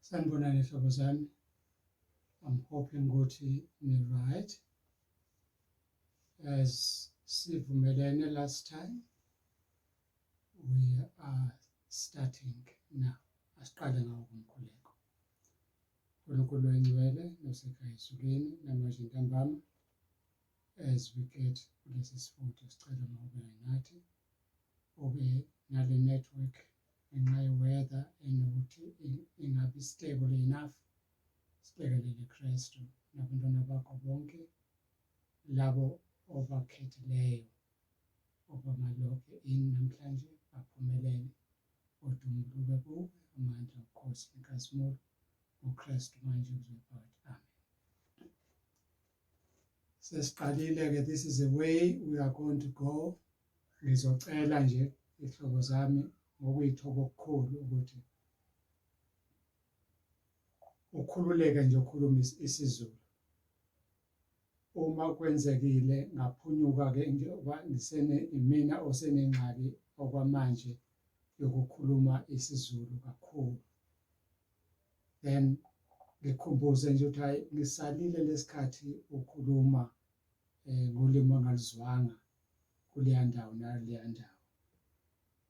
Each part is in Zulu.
Sanibonani hlobo zami. I'm hoping ukuthi ni-right. As sivumelene last time, we are starting now. Asiqale ngawo kumkhuleko. uNkulunkulu oyingcwele nosekhaya ezulwini namanje ntambama, as we get kulesi sifutho sicela mawube nathi ube nale network ngenxa ye-weather enokuthi ingabi stable enough. Sibhekelele Kristu nabantwana bakho bonke labo obakhethileyo obamaloke ini namhlanje baphumelele. Udumo lube kuwe, amandla obukhosi nenkazimulo uKristu manje uzwebhathi. Amen. Sesiqalile-ke, this is the way we are going to go. Ngizocela nje ihlobo zami ngokuyithoba okukhulu ukuthi ukhululeke nje ukhuluma isiZulu. Uma kwenzekile ngaphunyuka-ke njengoba imina osenengxaki okwamanje yokukhuluma isiZulu kakhulu, then ngikhumbuze nje ukuthi hayi ngisalile lesikhathi ukhuluma ngolimi angalizwanga kuleya ndawo naleya ndawo.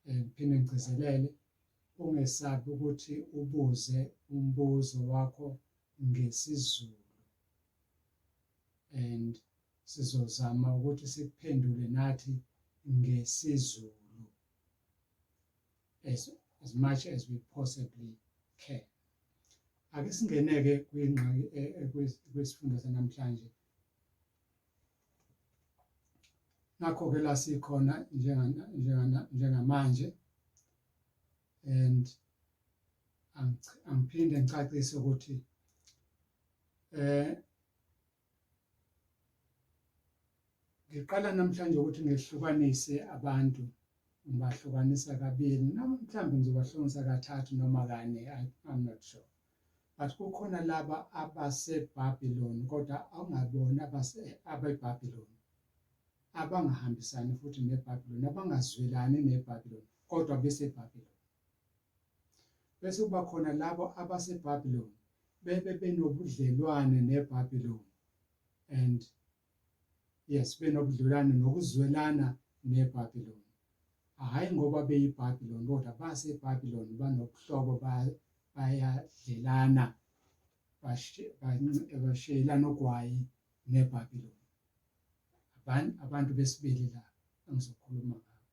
Ngiphinde ngigcizelele ungesabi ukuthi ubuze umbuzo wakho ngesiZulu, and sizozama ukuthi sikuphendule nathi ngesiZulu as much as we possibly can. Ake singeneke kwingxaki kwesifundo sanamhlanje. Nakho-ke la sikhona njengamanje, and angiphinde ngicacise ukuthi ngiqala namhlanje ukuthi ngehlukanise abantu, ngibahlukanisa kabili, mhlawumbe ngizobahlukanisa kathathu noma kane, I'm not sure. But kukhona laba abaseBhabhiloni kodwa awungabona abeBhabhiloni, abangahambisani futhi neBhabhiloni, abangazwelani neBhabhiloni kodwa beseBhabhiloni. Bese kuba khona labo abaseBhabhiloni benobudlelwane neBhabhiloni, and yes, benobudlelwane nokuzwelana neBhabhiloni. Hhayi ngoba beyiBhabhiloni kodwa baseBhabhiloni banobuhlobo, bayadlelana, bashayelana ogwayi neBhabhiloni. Abantu besibili la engizokhuluma ngabo.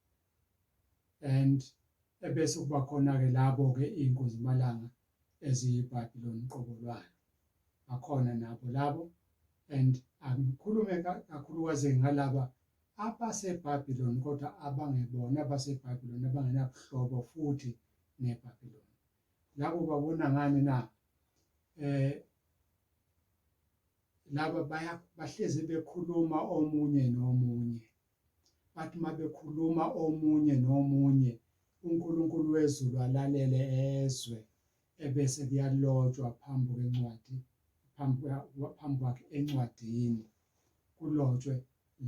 And ebese kuba khona-ke labo-ke iy'nkunzimalanga eziyiBhabhiloni qobo lwayo, bakhona nabo labo. And angikhulume kakhulukazi ngalaba abaseBhabhiloni kodwa abangebona abaseBhabhiloni, abangenabuhlobo futhi neBhabhiloni. Labo babona ngani na? Laba bahlezi bekhuluma omunye nomunye, bathi uma bekhuluma omunye nomunye uNkulunkulu wezulu alalele ezwe, ebese kuyalotshwa phambi kwencwadi, phambi kwakhe encwadini kulotshwe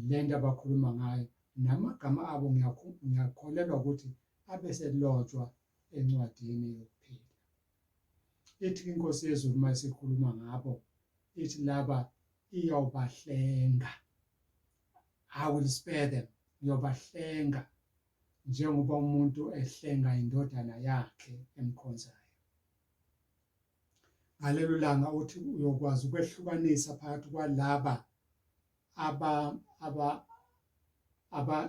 lento abakhuluma ngayo, namagama abo ngiyakholelwa ukuthi abeselotshwa encwadini yokuphila. Ithi inkosi yezulu uma isikhuluma ngabo, ithi laba iyobahlenga. I will spare them. Ngiyobahlenga njengoba umuntu ehlenga indodana yakhe emkhonzayo. Ngalelo langa uthi uyokwazi ukwehlukanisa phakathi kwalaba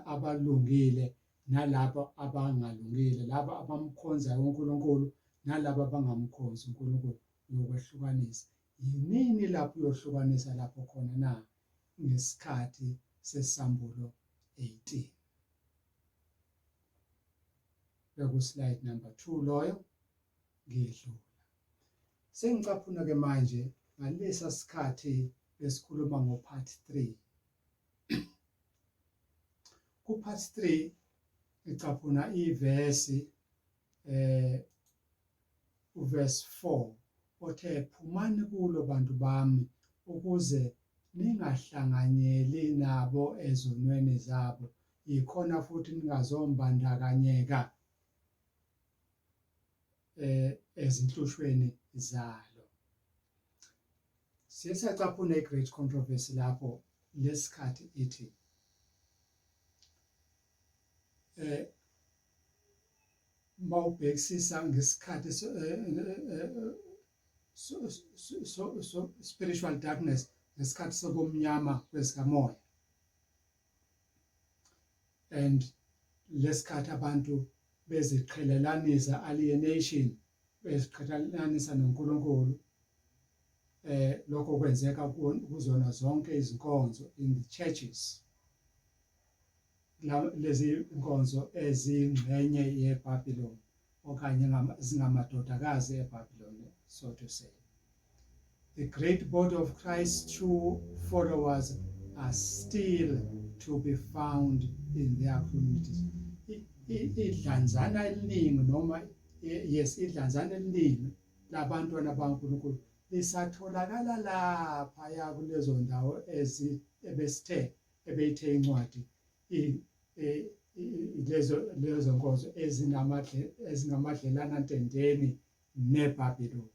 abalungile nalabo abangalungile, laba abamkhonzayo uNkulunkulu nalabo abangamkhonzi uNkulunkulu, uyokwehlukanisa. Yinini lapho uyohlukanisa lapho khona na? Ngesikhathi sesambulo 18. Slide number 2 loyo ngidlula. Sengicaphuna-ke manje ngalesa sikhathi besikhuluma ngo-part 3. Ku-part 3 ngicaphuna ivesi uverse 4 othe, phumani kulo bantu bami ukuze ningahlanganyeli nabo ezonweni zabo, yikhona futhi ningazombandakanyeka ezinhlushweni zalo. Siyacaphuna i-great controversy lapho lesikhathi ithi mawubhekisisa ngesikhathi so spiritual darkness, ngesikhathi sobumnyama kwezikamoya, and lesikhathi abantu beziqhelelanisa, alienation, beziqhelelanisa noNkulunkulu, lokho kwenzeka kuzona zonke izinkonzo in the churches, lezi inkonzo ezingxenye yeBabylon okanye zingamadodakazi eBabylon, so to say. The great body of Christ's true followers are still to be found in their communities. Idlanzana eliningi noma yes, idlanzana eliningi labantwana baNkulunkulu lisatholakala lapha ya kulezo ndawo ebeyithe incwadi lezo nkonzo ezingamadlelana ntendeni neBabylon.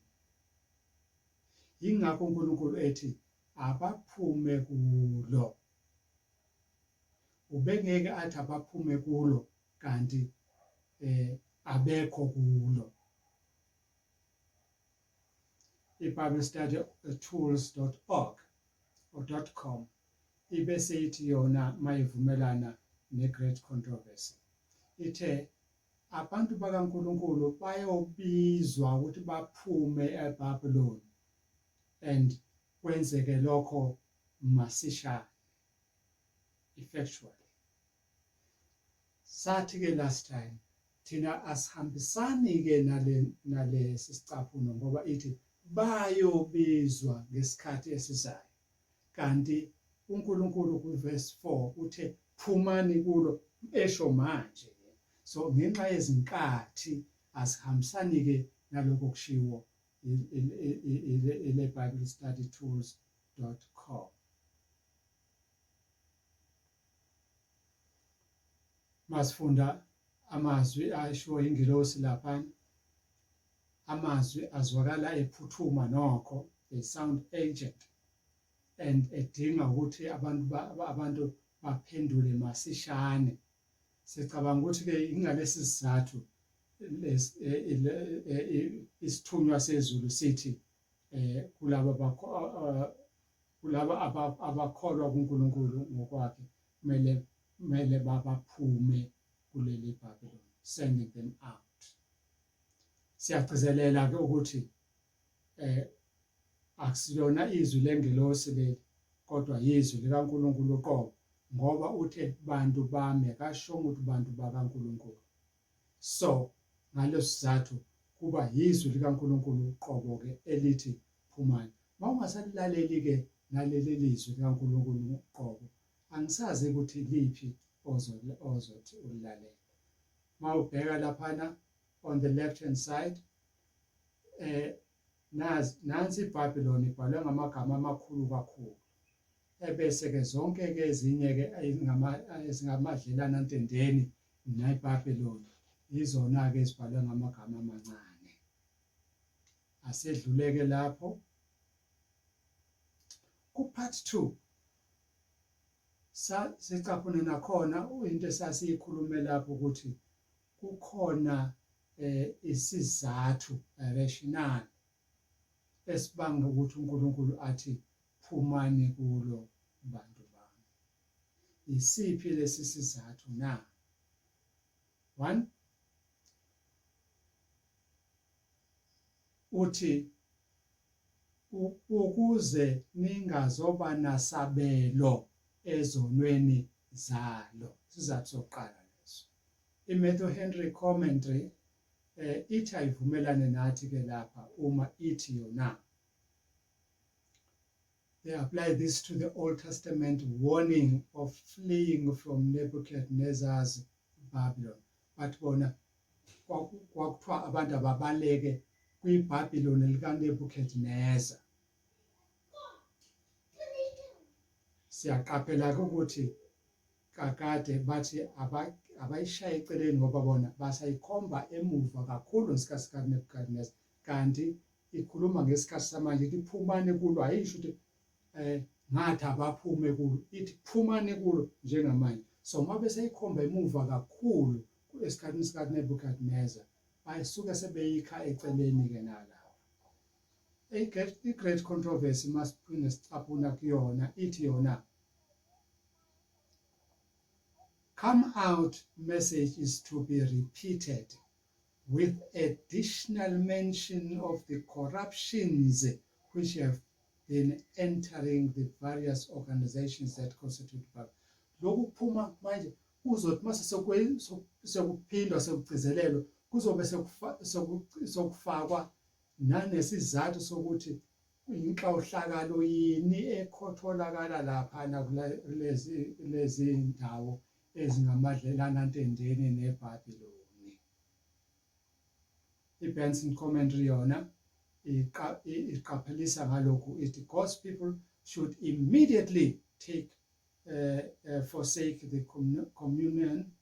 Ingakho uNkulunkulu ethi abaphume kulo. Ubengeke athi abaphume kulo kanti abekho kulo. iBible study tools.org or .com ibese ithi yona mayivumelana ne-great controversy, ithe abantu bakaNkulunkulu bayobizwa ukuthi baphume eBabylon, and kwenzeke lokho masishane, effectually. Sathi ke last time thina asihambisani ke nale sicaphuno ngoba ithi bayobizwa ngesikhathi esizayo, kanti uNkulunkulu kuverse 4 uthe phumani kulo esho manje. So ngenxa yezinkathi asihambisani ke naloko kushiwo ile Bible study tools.com. Masifunda amazwi asho ingilosi lapha, amazwi azwakala ephuthuma nokho, they sound urgent, and edinga ukuthi abantu baphendule masishane. Sicabanga ukuthi ke ingalesi sizathu isithunywa sezulu sithi kulaba abakholwa kuNkulunkulu ngokwakhe kumele babaphume kuleli Babylon, sending them out. Siyagcizelela ke ukuthi akusiyona izwi lengelosi leli, kodwa yizwi likaNkulunkulu uqobo, ngoba uthe bantu bami, akasho ukuthi bantu bakaNkulunkulu. So ngaleso sizathu kuba yizwi likaNkulunkulu uqobo ke elithi phumani. Mawungasalilaleli ke naleli lizwi likaNkulunkulu uqobo, angisazi ukuthi liphi ozothi ulilalela. Mawubheka laphana on the left hand side, nansi iBabylon ibhalwe ngamagama amakhulu kakhulu, ebese ke zonke ke ezinye ke ezingamadlelana ntendeni neBabylon izona ke ezibhalwe ngamagama amancane. Asedluleke lapho ku part 2 sicaphune nakhona into esasiyikhulume lapho ukuthi kukhona isizathu rationale esibanga ukuthi uNkulunkulu athi phumani kulo bantu bami. Isiphi lesi sizathu na? 1, uthi ukuze ningazoba nasabelo ezonweni zalo. Sizathu sokuqala leso. iMatthew Henry commentary ithi ayivumelane nathi ke lapha uma ithi yona. They apply this to the Old Testament warning of fleeing from Nebuchadnezzar's Babylon. But bona kwakuthiwa abantu ababaleke kwiBabylon likaNebuchadnezzar. Siyaqaphela ukuthi kakade bathi abayishaya eceleni ngoba bona basayikhomba emuva kakhulu ngesikhathi kaNebuchadnezzar, kanti ikhuluma ngesikhathi samanje ithi phumani kulo, ayisho ukuthi ngathi abaphume kulo, ithi phumani kulo njengamanje. So mabe seyikhomba emuva kakhulu esikhathini sika Nebukadnezar, bayisuke sebeyikha eceleni ke nalawo. I-great controversy masiphinde sicaphuna kuyona, ithi yona, come out message is to be repeated with additional mention of the corruptions which have been entering the various organizations that constitute Babylon. Lokhu kuphuma manje kuzothi mase sekuphindwa sekugcizelelwa kuzobe sokufakwa nanesizathu sokuthi inhlawuhlakalo yini ekhotholakala lapha kulezi ndawo ezingamadlelana ntendeni neBhabhiloni. I-Benson commentary yona iqaphelisa ngalokhu, ithi God's people should immediately forsake the communion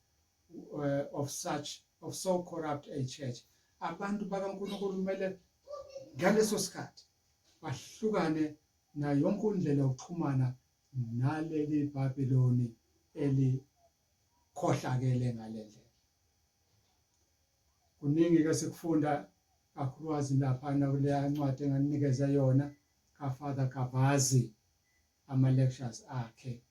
of so corrupt a church. Abantu bakaNkulunkulu kumele ngaleso sikhathi bahlukane nayo yonke indlela yokuxhumana naleli Bhabhiloni elikhohlakele ngalendlela. Kuningi ke sikufunda kakhulukazi laphana kuleya ncwadi enganikeza yona kaFather Kabazi, ama-lectures akhe,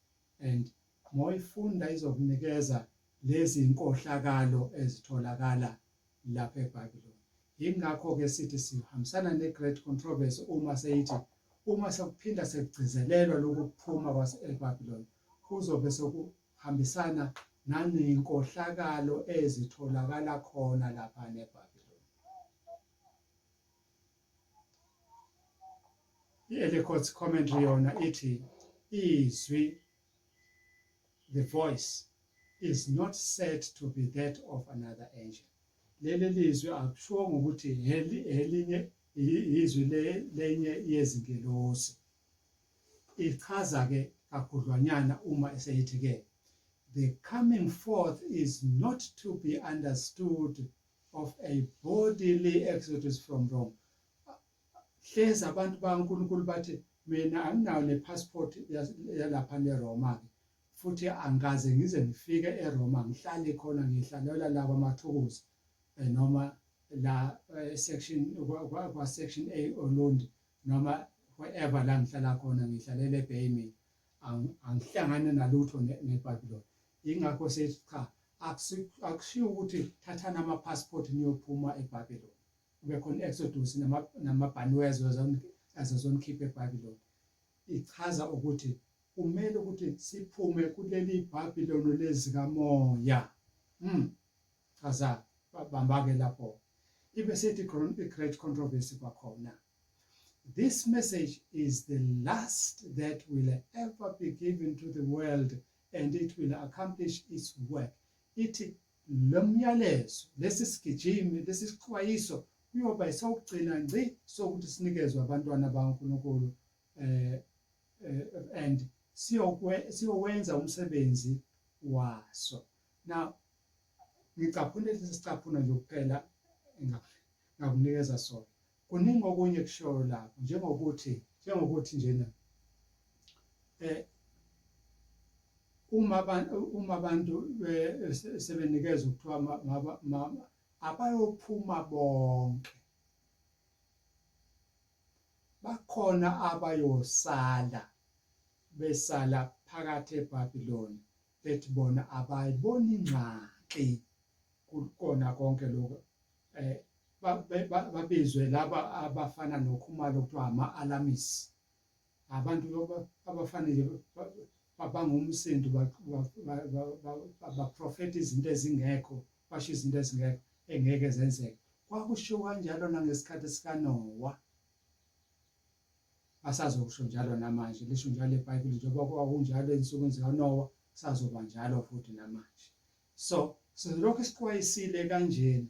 and moyifunda izokunikeza lezi inkohlakalo ezitholakala lapha eBhabhiloni. Yingakho-ke sithi sihambisana ne-great controversy uma seyithi uma sekuphinda sekugcizelelwa lokhu kuphuma kwaseBhabhiloni kuzobe sekuhambisana naneyinkohlakalo ezitholakala khona lapha neBhabhiloni. I-Ellicott's commentary yona ithi izwi, the voice, is not said to be that of another angel. Leli lizwi akusho ukuthi elinye izwi lenye yezingelosi. Ichaza ke kakhudlwanyana uma eseyithi ke the coming forth is not to be understood of a bodily exodus from Rome. Hlezi abantu bakaNkulunkulu bathi mina anginayo nepassport yalapha neRoma ke, futhi angaze ngize ngifike eRoma ngihlale khona ngihlalela laba amathukuzi noma la section section A Olundi noma wherever la ngihlala khona ngihlalele eBayme, angihlangane nalutho neBhabhiloni. Ingakho sethi cha, akushiwo ukuthi thathana ama-passport niyophuma eBhabhiloni, kube khona i-exodus namabhaniwezo azozonikhipha eBhabhiloni. Ichaza ukuthi kumele ukuthi siphume kuleli Bhabhiloni lezikamoya. Chaza bambake lapho. Ibe sethi i-great controversy kwakhona. This message is the last that will ever be given to the world, and it will accomplish its work. Ithi lo myalezo, lesi sigijimi, lesi sixwayiso kuyoba isokugcina ngci sokuthi sinikezwe abantwana bakaNkulunkulu and siyowenza umsebenzi waso. Now ngicaphune lesi sicaphuna nje kuphela ngakunikeza sona. Kuningi okunye kushoyo lapho njengokuthi njena uma abantu sebenikeza ukuthiwa abayophuma bonke, bakhona abayosala besala phakathi eBhabhiloni bethi bona abayiboni ingxaki kukona konke lokho. Babizwe laba abafana nokhumalo okuthiwa ama-alamisi, abantu abafanele bangumsindo baprofetha izinto ezingekho, basho izinto ezingekho engeke zenzeke. Kwakushiwo kanjalo nangesikhathi sikaNowa, asazokusho njalo namanje, lisho njalo eBhayibheli njengoba kwakunjalo ensukwini zikaNowa kusazoba njalo futhi namanje. So lokho sixwayisile kanjena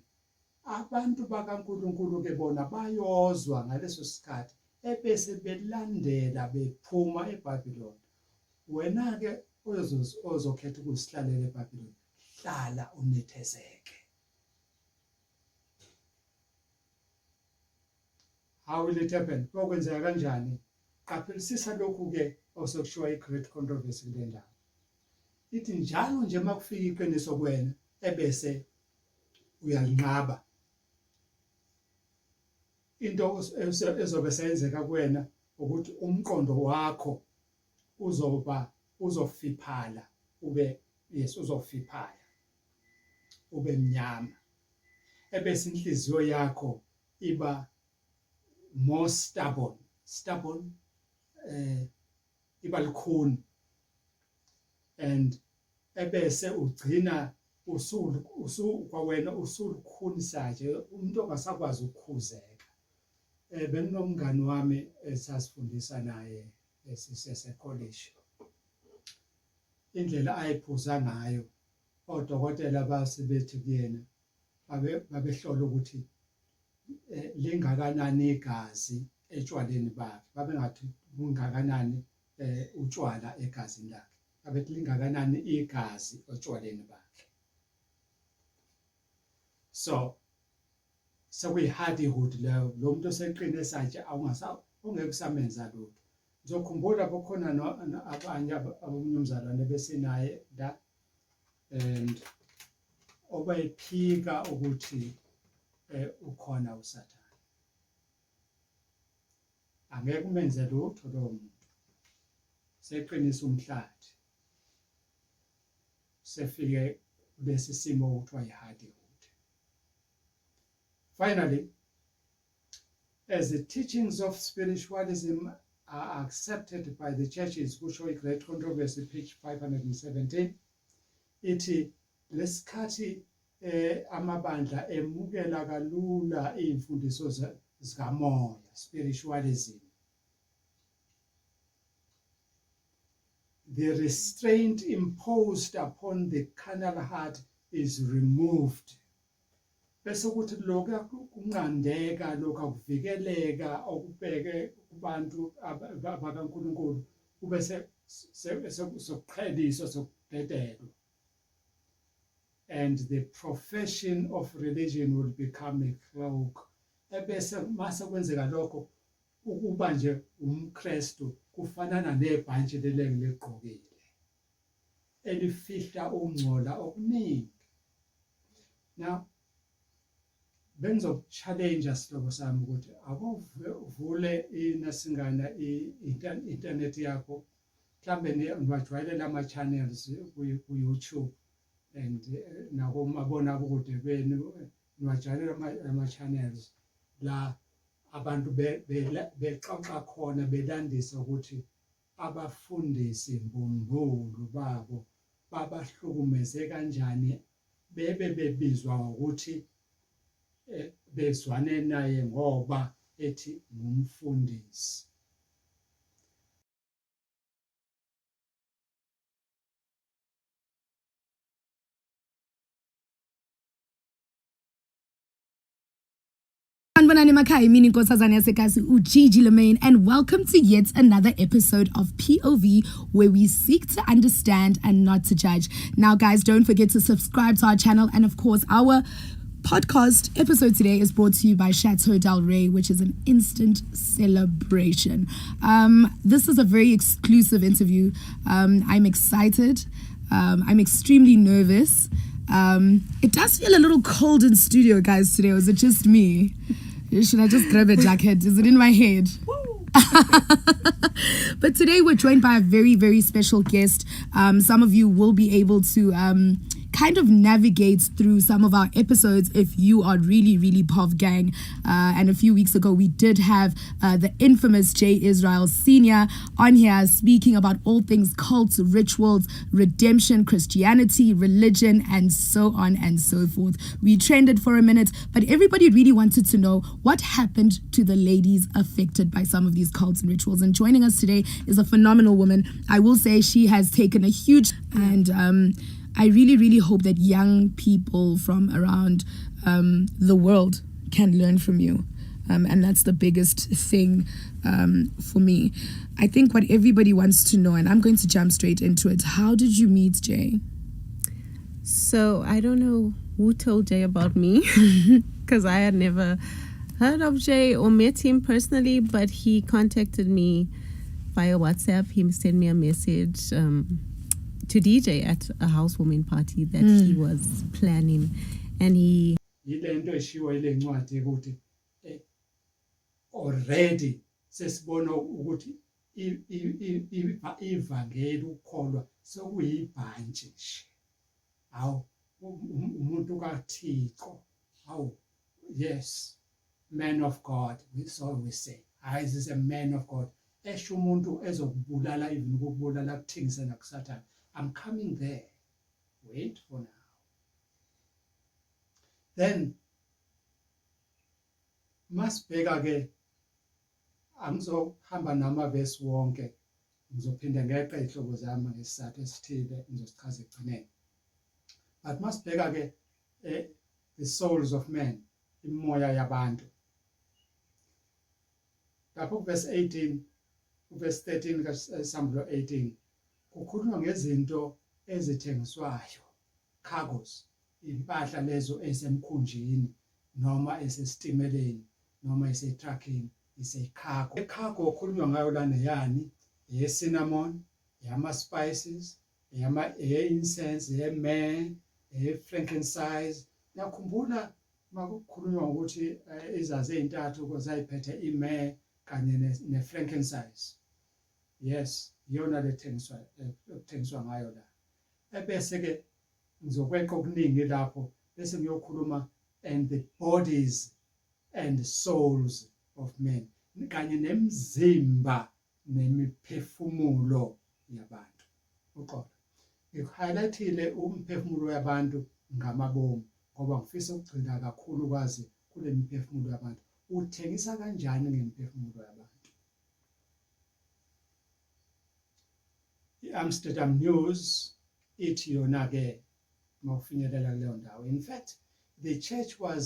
abantu bakaNkulunkulu ke bona bayozwa ngaleso sikhathi ebese belandela bephuma eBhabhiloni. Wena ke ozokhetha ukusihlalela eBhabhiloni, hlala unethezeke. How will it happen? Kokwenzeka kanjani? Qaphelisisa lokhu-ke osokushiwa i-great controversy kule ndawo. Ithi njalo nje uma kufika iqiniso kuwena ebese uyalinqaba, into ezobe senzeka kuwena ukuthi umqondo wakho uzofiphala, uzofiphala ube mnyama, ebese inhliziyo yakho iba more stubborn, iba lukhuni, and ebese ugcina kwawena usulukhunisa nje, umuntu ongasakwazi ukukhuzeka. Bekunomngani wami esasifundisa naye sise-college, indlela ayiphuza ngayo odokotela basebethi kuyena babehlola ukuthi lingakanani igazi etshwaleni bakhe, babengathi kungakanani utshwala egazini lakhe, babethi lingakanani igazi etshwaleni bakhe. So sekuyi-hardihood leyo, lo muntu oseqine esatshe ungeke usamenza lutho. Ngizokhumbula bokhona abanye abanye umzalwane besinaye la, and obayiphika ukuthi ukhona uSathane. Angeke umenze lutho lowo muntu, seqinisa umhlathi, sefike kulesi simo okuthiwa yi-hardihood. Finally, as the teachings of spiritualism are accepted by the churches, kusho i-Great Controversy, page 517, ithi lesikhathi amabandla emukela kalula iy'mfundiso zikamoya, spiritualism, the restraint imposed upon the carnal heart is removed. Bese kuthi lokhu kunqandeka, lokhu akuvikeleka okubheke kubantu bakaNkulunkulu kube sokuqheliswa, sokudedelwa, and the profession of religion will become a cloak. Ebese mase kwenzeka lokho, ukuba nje umKristu kufanana nebhantshi leligqokile elifihla ukungcola okuningi. Now bengizokuchallenge sihlobo sami ukuthi akuvule inasingana i-internet yakho, mhlambe niwajwayele ama-channels ku-YouTube and nakomabonakude benu, niwajwayele ama-channels la abantu bexoxa khona belandisa ukuthi abafundisi mbumbulu babo babahlukumeze kanjani, bebizwa ngokuthi bezwane naye ngoba ethi ngumfundisi. Sanibonani emakhaya, mina inkosazana yaseKasi uGigi Lemaine, and welcome to yet another episode of POV, where we seek to understand and not to judge. Now guys, don't forget to subscribe to our channel, and of course our podcast episode today is brought to you by Chateau Del Rey, which is an instant celebration. This is a very exclusive interview. I'm excited. I'm extremely nervous. It does feel a little cold in studio, guys, today. Or is it just me? Should I just grab a jacket? Is it in my head? But today we're joined by a very, very special guest. Some of you will be able to kind of navigate through some of our episodes if you are really, really POV gang. And a few weeks ago, we did have the infamous J. Israel Sr. on here speaking about all things cults, rituals, redemption, Christianity, religion, and so on and so forth. We trended for a minute, but everybody really wanted to know what happened to the ladies affected by some of these cults and rituals. And joining us today is a phenomenal woman. I will say she has taken a huge, and I really, really hope that young people from around the world can learn from you. And that's the biggest thing for me. I think what everybody wants to know, and I'm going to jump straight into it. How did you meet Jay? So I don't know who told Jay about me, because I had never heard of Jay or met him personally, but he contacted me via WhatsApp. He sent me a message to DJ at a housewarming party that he was planning, and he yilento eshiwo ile ncwadi ukuthi already sesibona ukuthi ivangeli ukukholwa sekuyibhantshi nje hawu umuntu kaThixo hawu yes man of God we say this is a man of God esho umuntu ezokubulala even ukubulala kuthingise nakusathana I'm coming there wait for now then masibheka ke angizohamba namavesi wonke ngizophinda ngeqe ihlobo zami ngesizathu esithile ngizosichaza ekugcineni but masibheka ke the souls of men imoya yabantu lapho verse 18 verse 13 kaSamuel 18 kukhulunywa ngezinto ezithengiswayo cargos impahla lezo esemkhunjini noma esestimeleni noma esetruckini isecargo ecargo okhulunywa ngayo lana yani cinnamon yama spices yama incense yemyrrh frankincense yakhumbula makukhulunywa ukuthi izazi ezintathu kozayiphethe imyrrh kanye ne-frankincense yes iyona lethengiswa ngayo la ebese ke ngizokweqa okuningi lapho bese ngiyokhuluma and the bodies and the souls of men kanye nemizimba nemiphefumulo yabantu uqobo ngihighlightile umphefumulo yabantu ngamabomu ngoba ngifisa ukugcina kakhulu kwazi kule miphefumulo yabantu uthengisa kanjani ngemiphefumulo yabantu iAmsterdam News ithi yona ke mawufinyelela kuleyo ndawo in fact the church was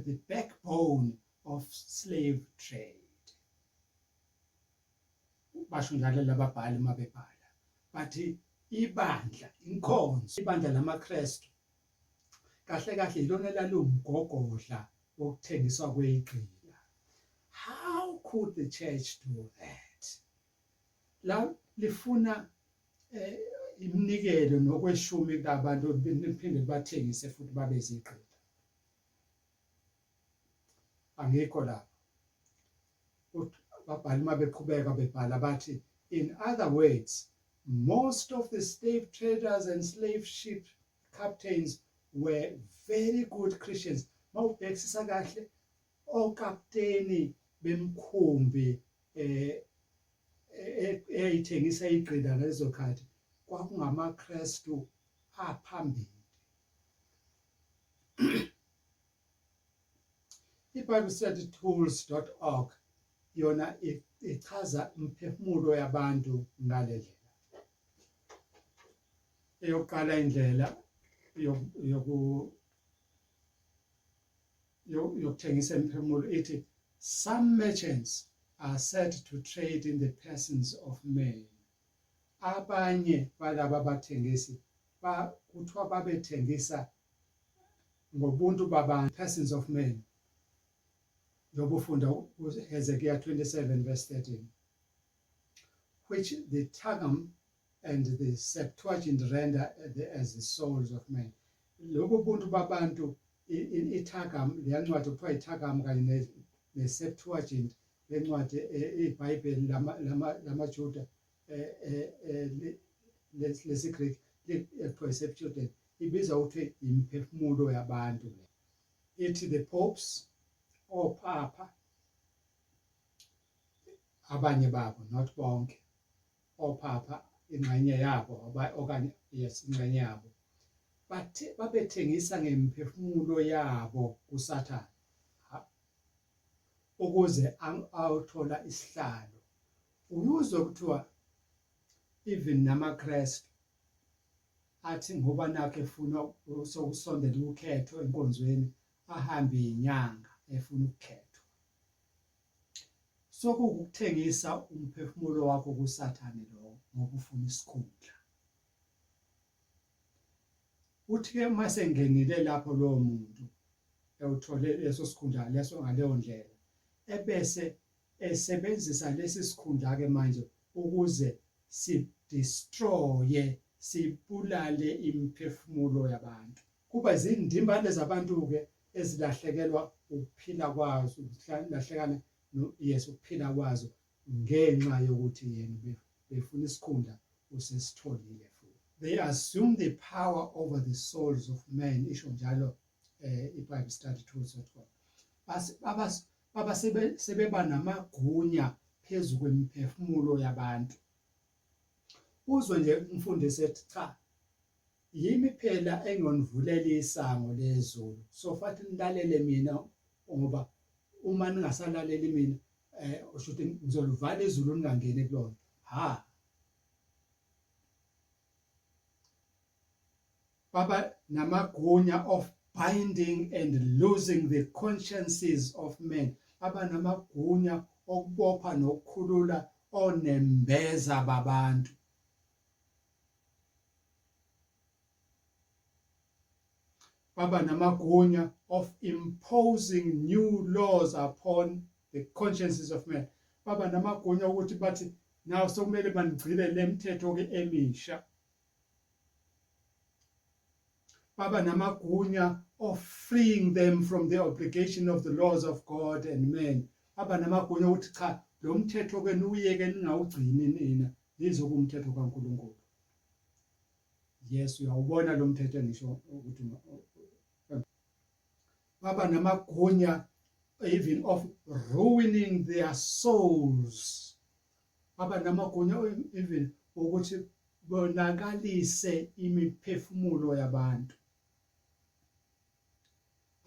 the backbone of slave trade basho njalo lababhali mabebhala bathi ibandla inkonzo ibandla lamaKristu kahle kahle ilona lalumgogodla wokuthengiswa kweigqila how could the church do that la lifuna iminikelo nokweshumi kubantu liphinde bathengise futhi babe izigqila angikho lapho ababhali mabeqhubeka bebhala bathi in other words most of the slave traders and slave ship captains were very good Christians mawubhekisisa kahle okapteni bemkhumbi eyithengisa igqila lezo khathi kwakungamaKristu aphambili iBible Study Tools.org yona ichaza imphefumulo yabantu ngale ndlela eyoqala indlela yokuthengisa imphefumulo ithi some merchants are said to trade in the persons of men abanye balaba abathengisi kuthiwa babethengisa ngobuntu babantu persons of men yobufunda Hezekiah 27 verse 13 which the Targum and the Septuagint render as the souls of men lobo buntu babantu iTargum leyancwadi kuthiwa iTargum kanye neSeptuagint lencwadi iBhayibheli lamaJuda lesiGreek ekuthiwa Septuagint ibiza ukuthi imphefumulo yabantu le ithi the popes opapa abanye babo not bonke opapa ingxenye yabo okanye yes ingxenye yabo bathi babethengisa ngemphefumulo yabo kuSathane ukuze awuthola isihlalo uyuzwe kuthiwa even namaKristu athi ngoba nakhe efuna sokusondela ukhetho enkonzweni ahambe inyanga efuna ukukhethwa sokukuthengisa umphefumulo wakho kuSathane lo ngoba ufuna isikhundla uthi ke mase ngenile lapho lo muntu ewuthole leso sikhundla leso ngaleyo ndlela ebese esebenzisa lesi sikhundla ke manje ukuze si destroye sibulale imphefumulo yabantu kuba izindimbane zabantu ke ezilahlekelwa ukuphila kwazo lahlekana yes ukuphila kwazo ngenxa yokuthi yena befuna isikhundla usesitholile futhi they assume the power over the souls of men isho njalo iBible study tools.com baba sebeba namagunya phezulu kwemiphefumulo yabantu uzwe nje umfundisi ethi cha yimi phela engonivulela isango lezulu so fathi nilalele mina ngoba uma ningasalaleli mina usho ukuthi ngizolivala izulu ningangeni kulona baba namagunya of binding and losing the consciences of men baba namagunya okubopha nokukhulula onembeza babantu baba namagunya of imposing new laws upon the consciences of men baba namagunya ukuthi bathi naw sokumele banigcile lemithetho ke emisha baba namagunya of freeing them from the obligation of the laws of God and men baba namagunya ukuthi cha lo mthetho ke niuyeke ningawugcini nina lizokumthetho kaNkuluNkulu yes uyawubona lo mthetho ngisho ukuthi baba namagunya even of ruining their souls baba namagunya even ukuthi bonakalise imiphefumulo yabantu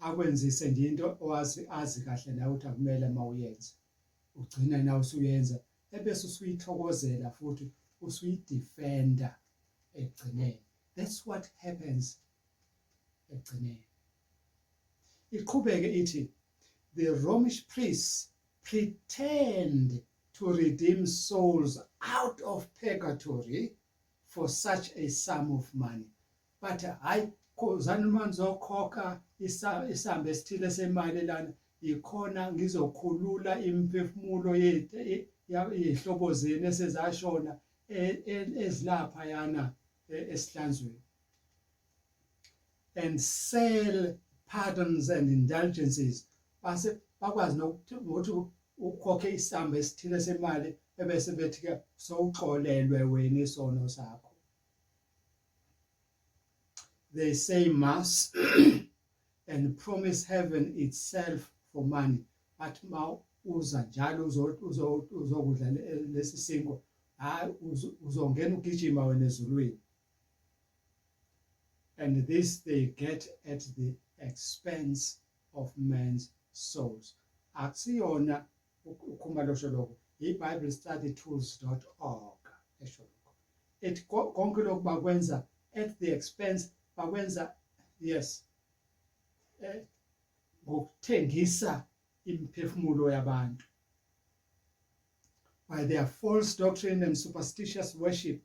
akwenzise nje into owazi kahle nawe ukuthi akumele mawuyenze ugcina nawe usuyenza ebese usuyithokozela futhi usuyidefenda egcineni that's what happens egcineni iqhubeke ithi the Romish priests pretend to redeem souls out of purgatory for such a sum of money but hayi kozani manzokhokha isamba esithile semali lana ikhona ngizokhulula imphefumulo yehlobo zenu esezashona ezilapha yana esihlanzweni and sell pardons and indulgences base bakwazi nokuthi ukhokhe isamba esithile semali ebese bethi ke sowuxolelwe wena isono sakho they say mass and promise heaven itself for money but ma uza njalo uzokudla lesi singo uzongena ugijima wena ezulwini and this they get at the expense of men's souls akusiyona ukhumalosho lokho ibiblestudytools.org esho lokho ethi konke lokho bakwenza at the expense bakwenza yes ngokuthengisa imphefumulo yabantu by their false doctrine and superstitious worship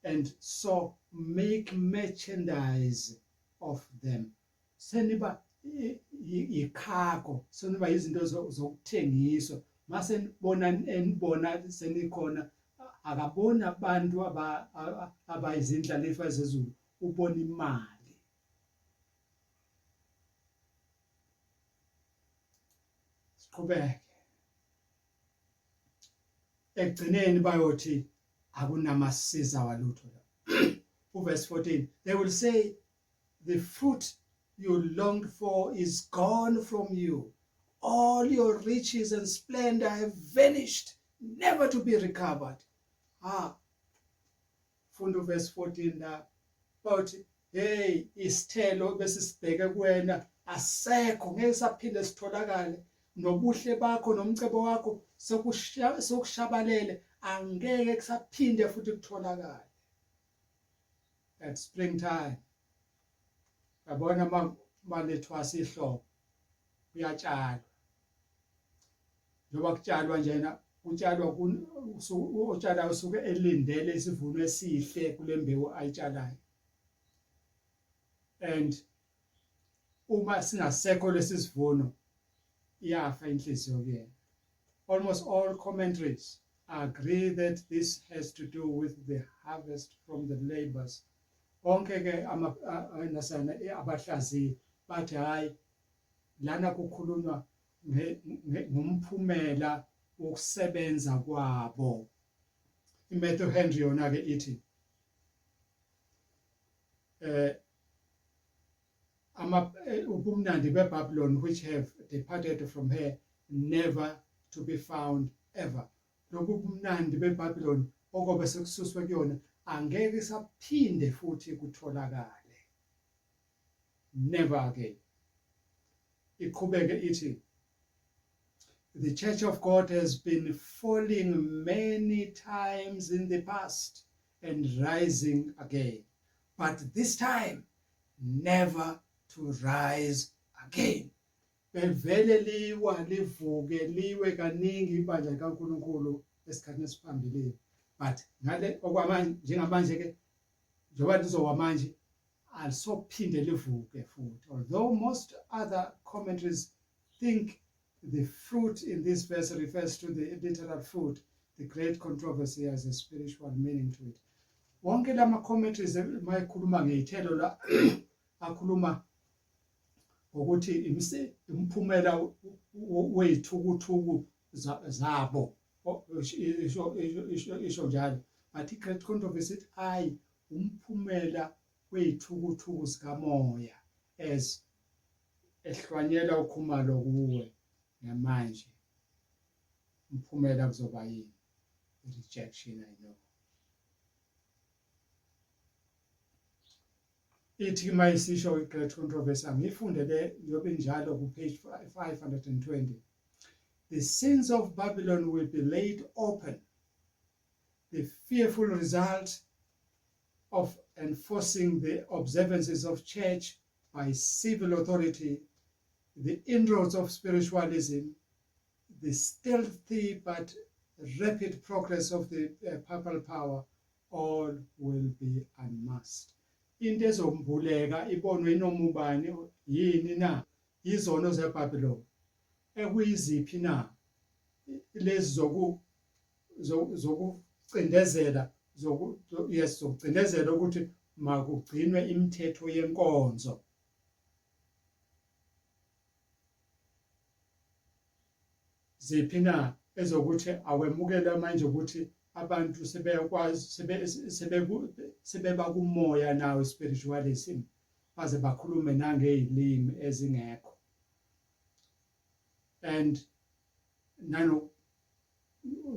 and so make merchandise of them seniba ikhago seniba izinto zokuthengiswa mase enibona senikhona akabona abantu abayizindlalifa zezulu ubona imali siqhubeke egcineni bayothi akunamasiza walutho la verse 14 they will say the fruit you longed for is gone from you all your riches and splendor have vanished never to be recovered funda verse 14 la but hey isithelo bese sibheke kuwena asekho ngeke saphinde sitholakale nobuhle bakho nomcebo wakho sokushabalele angeke kusaphinde futhi kutholakale at springtime yabona malethwa sihlobo kuyatshalwa njoba kutshalwa njena utshalwa utshala usuke elindele isivuno esihle kule mbewu ayitshalayo and uma singasekho lesisivuno iyafa inhliziyo kuyena. Almost all commentaries agree that this has to do with the harvest from the labors. Onke ke nasana abahlaziyi bathi hayi lana kukhulunywa ngomphumela wokusebenza kwabo. iMatthew Henry yona ke ithi ubumnandi beBabylon which have departed from her never to be found ever. Lobu bumnandi beBabylon okobe sekususwe kuyona angeke saphinde futhi kutholakale. Never again. Iqhubeke ithi the Church of God has been falling many times in the past and rising again, but this time never to rise again. Belivele liwa livuke liwe kaningi ibandla likaNkulunkulu esikhathini esiphambili, but ngale okwamanje njengamanje ke njengoba lizowa manje alisophinde livuke futhi. Although most other commentaries think the fruit in this verse refers to the literal fruit, the great controversy has a spiritual meaning to it. Wonke lama commentaries mayikhuluma ngeyithelo la akhuluma ukuthi imphumela weyithukuthuku zabo isho njalo, but i-great controversy ithi hayi umphumela weyithukuthuku zikamoya as ehlwanyela ukhumalo kuwe namanje umphumela kuzoba yini? Rejection. I know ithi mayisisho i-great controversy angifunde le yobe njalo ku page 520. The sins of Babylon will be laid open. The fearful result of enforcing the observances of church by civil authority, the inroads of spiritualism, the stealthy but rapid progress of the papal power, all will be unmasked. Into ezombuleka ibonwe inoma ubani yini na? Izono zeBabylon ekuyiziphi na? Lezi zokucindezela zokucindezela ukuthi makugcinwe imithetho yenkonzo. Ziphi na ezokuthi awemukela manje ukuthi abantu sebeyakwazi sebeba kumoya nawo spiritualism baze bakhulume nangezilimi ezingekho, and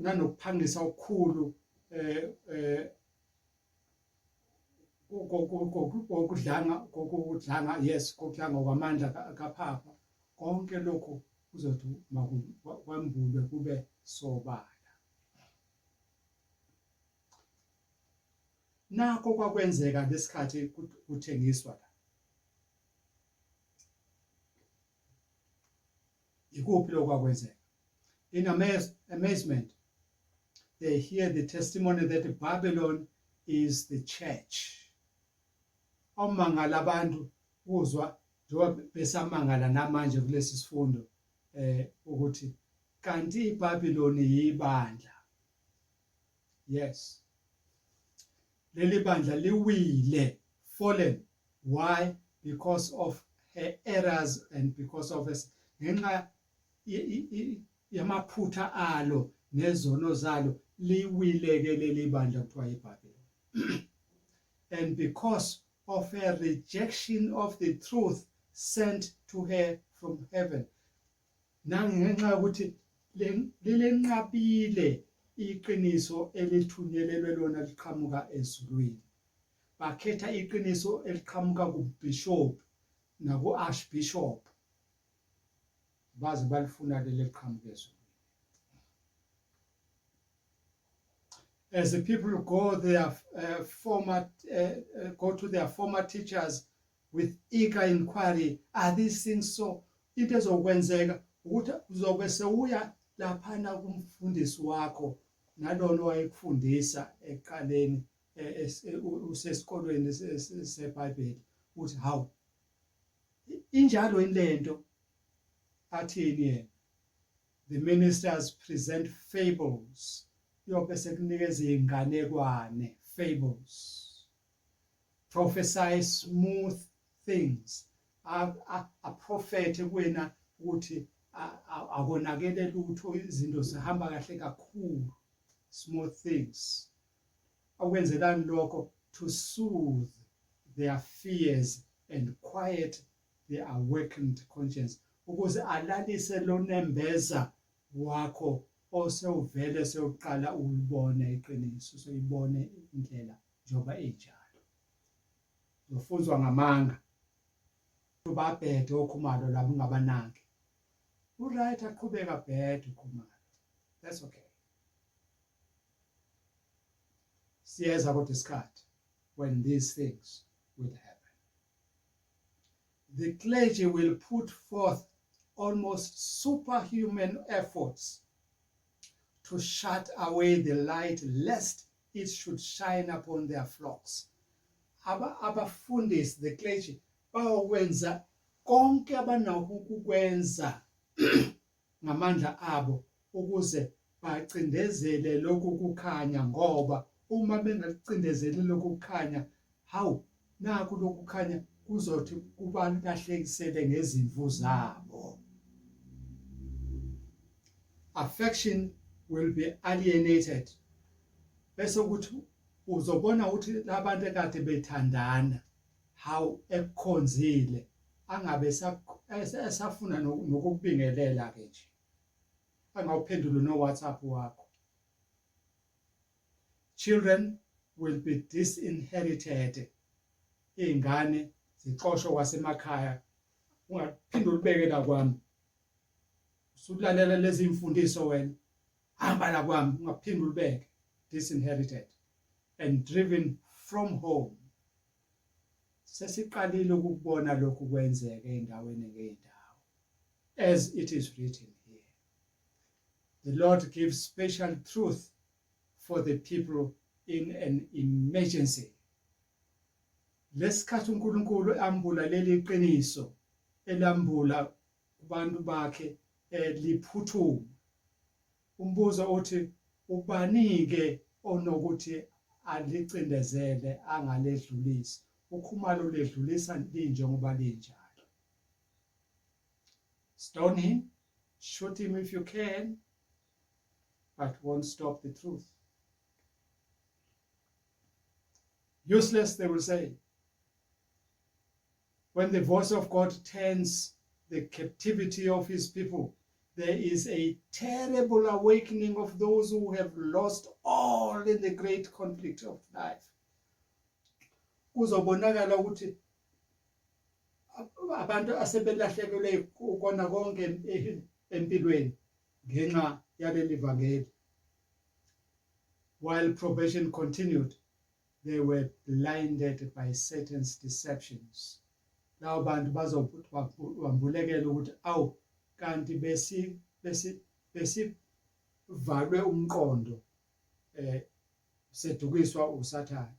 nanokuphangisa okukhulu kokudlanga yes kokudlanga kwamandla kaPhapha. Konke lokho kuzothi makwambulwe kube sobala. Nakho kwakwenzeka lesikhathi kuthengiswa la. Ikuphi lokwakwenzeka? In amazement, they hear the testimony that Babylon is the church. Awumangala abantu uzwa njengoba besamangala namanje kulesi sifundo ukuthi kanti iBabylon yibandla. Yes. Leli bandla liwile, fallen. Why? Because of her errors and because of ngenxa yamaphutha alo nezono zalo liwileke leli bandla kuthiwa iBabylon. And because of her rejection of the truth sent to her from heaven. Nangenxa yokuthi lilenqabile iqiniso elithunyelelwe lona liqhamuka ezulwini. Bakhetha iqiniso eliqhamuka kubishop naku-archbishop. Baze balifuna leli liqhamuka ezulwini. As the people go to their former teachers with eager inquiry, are these things so? Into ezokwenzeka ukuthi uzobe sewuya laphana kumfundisi wakho nalona wayekufundisa eqaleni usesikolweni seBhayibheli uthi hawu injalo inlento athini yena. The ministers present fables. Yobe sekunikeza inganekwane, fables. Prophesy smooth things. A prophet kuwena ukuthi akonakele lutho, izinto zihamba kahle kakhulu. Smooth things. Akwenzelani lokho? To soothe their fears and quiet their awakened conscience. Ukuze alalise lo nembeza wakho osewuvele sewuqala ulibone iqiniso, soyibone indlela njoba enjalo. Ufunzwa ngamanga. Ubabhede okhumalo labo ungabanaki. Uright aqhubeka bhede ukhumalo. That's okay. Siyeza kodwa isikhathi when these things will happen. The clergy will put forth almost superhuman efforts to shut away the light lest it should shine upon their flocks. Abafundisi, the clergy, bawenza konke abanakho ukukwenza ngamandla abo ukuze bacindezele lokhu kukhanya, ngoba uma bengacindezeli lokhu kukhanya, hawu nakho lokhu kukhanya kuzothi kubalahlekisele ngezimvu zabo. Affection will be alienated. Bese ukuthi uzobona ukuthi labantu ekade bethandana, hawu ekukhonzile, angabe esafuna nokubingelela ke nje, angawuphendula no WhatsApp wakho. Children will be disinherited. Ingane zixoshwe kwasemakhaya. Ungaphinde ulibeke la kwami. Usulalela lezi imfundiso wena. Hamba la kwami, ungaphinde ulibeke. Disinherited and driven from home. Sesiqalile ukubona lokhu kwenzeka endaweni ngeendawo. As it is written here. The Lord gives special truth for the people in an emergency. Lesikhathi uNkulunkulu ambula leli qiniso elambula kubantu bakhe liphuthuma. Umbuzo uthi ubanike onokuthi alicindezele angaledlulisi. Ukhumalo ledlulisa linjengoba linjalo. Stone him, shoot him if you can, but won't stop the truth. Useless, they will say. When the voice of God turns the captivity of his people, there is a terrible awakening of those who have lost all in the great conflict of life. Kuzobonakala ukuthi abantu asebelahlekelwe ukona konke empilweni ngenxa yaleli vangeli. While probation continued, they were blinded by Satan's deceptions. Lawo bantu bazobambulekela ukuthi awu kanti besivalwe umqondo sedukiswa uSathane,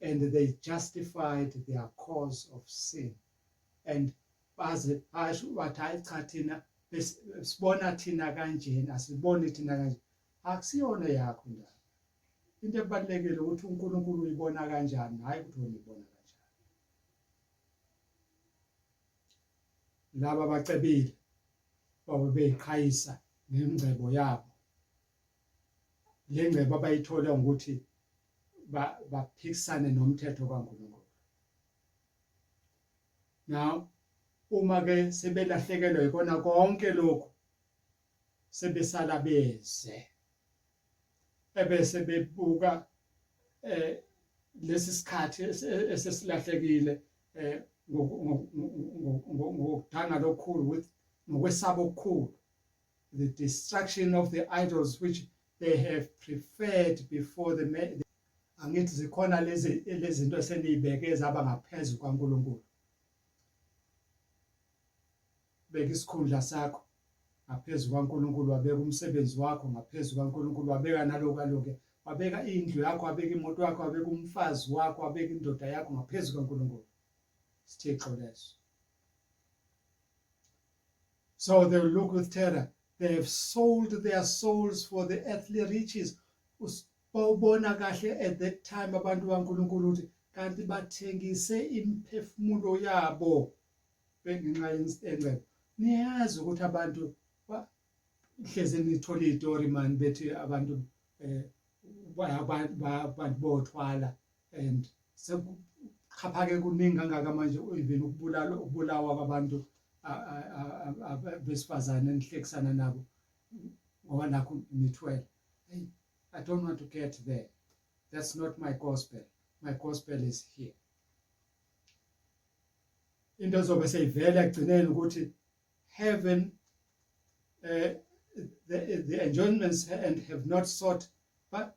and they justified their cause of sin. And baze basho bathi hayi cha thina sibona thina kanjena, asiboni thina kanje. Akusiyona yakho ndaba. Into ebalekile ukuthi uNkulunkulu uyibona kanjani, hayi ukuthi wena uyibona kanjani. Laba bacebile babe beyikhayisa ngengcebo yabo. Le ngcebo abayithola ukuthi baphikisane nomthetho kaNkulunkulu. Now uma ke sebelahlekelwe ikona konke lokho, sebesala beze ebese bebuka lesi sikhathi esesilahlekile ngokudanga lokukhulu, with ngokwesaba okukhulu, the destruction of the idols which they have preferred before the angithi zikhona lezi zinto eseniyibeke zaba ngaphezulu kaNkulunkulu. Beka isikhundla sakho ngaphezulu kaNkulunkulu, wabeka umsebenzi wakho ngaphezulu kaNkulunkulu, wabeka nalokho, wabeka indlu yakho, wabeka imoto yakho, wabeka umfazi wakho, wabeka indoda yakho ngaphezulu kaNkulunkulu. Sithixo leso. So they will look with terror. They have sold their souls for the earthly riches. Bawubona kahle at that time abantu baNkulunkulu ukuthi kanti bathengise imphefumulo yabo bengenxa yengcebo. Niyazi ukuthi abantu hleze nithola izitori man bethi abantu abantu bothwala and sekuchaphake kuningi kangaka manje even ukubulawa kwabantu besifazane nihlekisana nabo ngoba nakho nithwele. Hey, I don't want to get there. That's not my gospel. My gospel is here. Into ezobe seyivela ekugcineni ukuthi heaven the enjoyments and have not sought but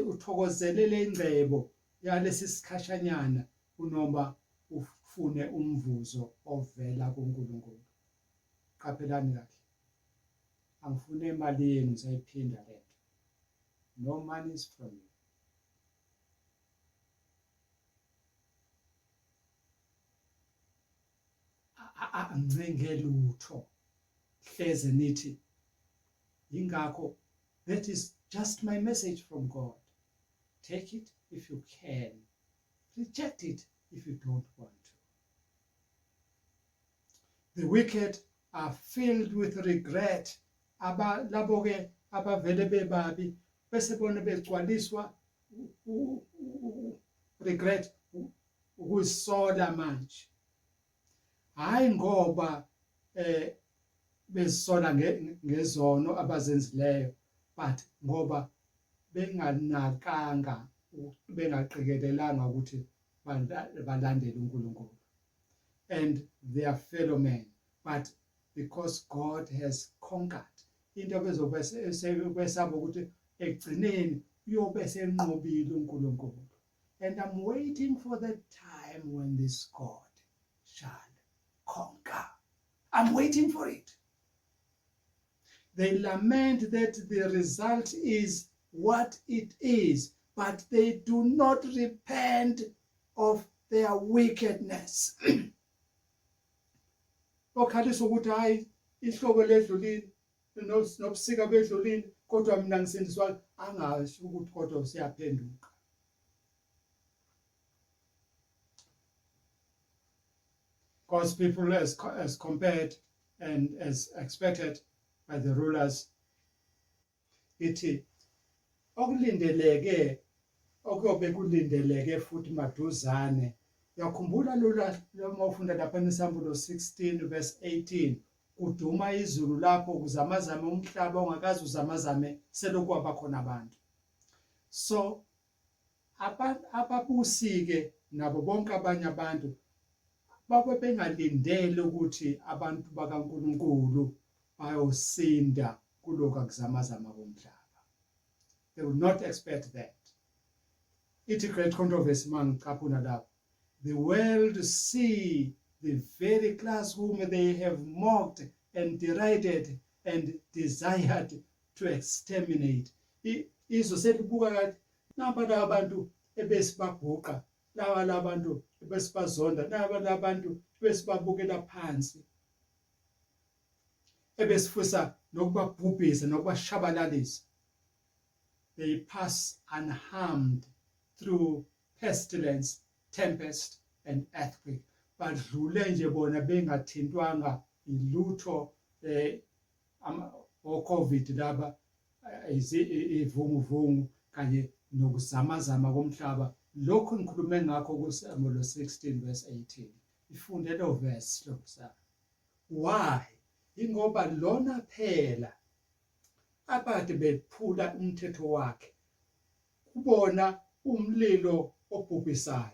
uthokozelele ingcebo yalesi sikhashanyana kunoma ufune umvuzo ovela kuNkulunkulu. Qaphelani kahle. Angifune imali yenu sayiphinda lento. No money is from you. Angincenge lutho. Hleze nithi ingakho that is just my message from God. Take it if you can. Reject it if you don't want to. The wicked are filled with regret. Labo ke abavele bebabi bese bona begcwaliswa regret ukusola manje. Hayi ngoba besola ngezono abazenzileyo but ngoba benganakanga bengaqikelelanga ukuthi balandele uNkulunkulu and their fellow men, but because God has conquered into bezobe sebesaba ukuthi ekugcineni uyobe senqobile uNkulunkulu. And I'm waiting for the time when this God shall conquer. I'm waiting for it. They lament that the result is what it is, but they do not repent of their wickedness. Okhalisa ukuthi hayi ihlobo ledlulile nobusika bedlulile kodwa mina ngisindiswa angasho ukuthi kodwa siyaphenduka. God's people as compared and as expected by the rulers, ithi okulindeleke okuyobe kulindeleke futhi maduzane. Yakhumbula loma ufunda lapha eNesambulo 16 verse 18 kuduma izulu lapho kuzamazame umhlaba ongakazi uzamazame selokhu abakhona abantu. So ababusike nabo bonke abanye abantu babe bengalindele ukuthi abantu bakaNkulunkulu bayosinda kuloko akuzamazama komhlaba. They will not expect that. It's a great controversy mangicaphuna lapho. The world see the very class whom they have mocked and derided and desired to exterminate. Izo selibuka kathi naba labantu ebesibabhuqa, laba labantu ebesibazonda, laba labantu ebesibabukela phansi, ebesifisa nokubabhubhisa nokubashabalalisa. They pass unharmed through pestilence, tempest and earthquake. Badlule nje bona bengathintwanga ilutho o-COVID laba ivunguvungu kanye nokuzamazama komhlaba. Lokho ngikhulume ngakho kuSamuel 16 verse 18. Ifunde lo verse lokusana. Why? Ingoba lona phela abade bephula umthetho wakhe. Kubona umlilo obhubhisayo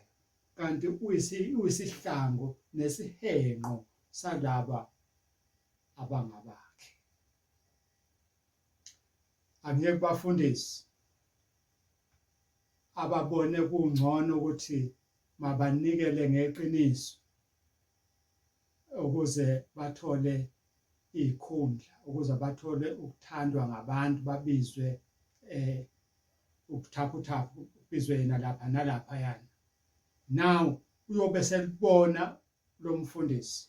kanti uyisihlango nesihenqo salaba abangabakhe. Angeke bafundisi ababone kungcono ukuthi mabanikele ngeqiniso ukuze bathole ikhundla, ukuze bathole ukuthandwa ngabantu, babizwe ubuthaphuthaphu, bizwe yena lapha nalapha yana. Now uyobe selibona lo mfundisi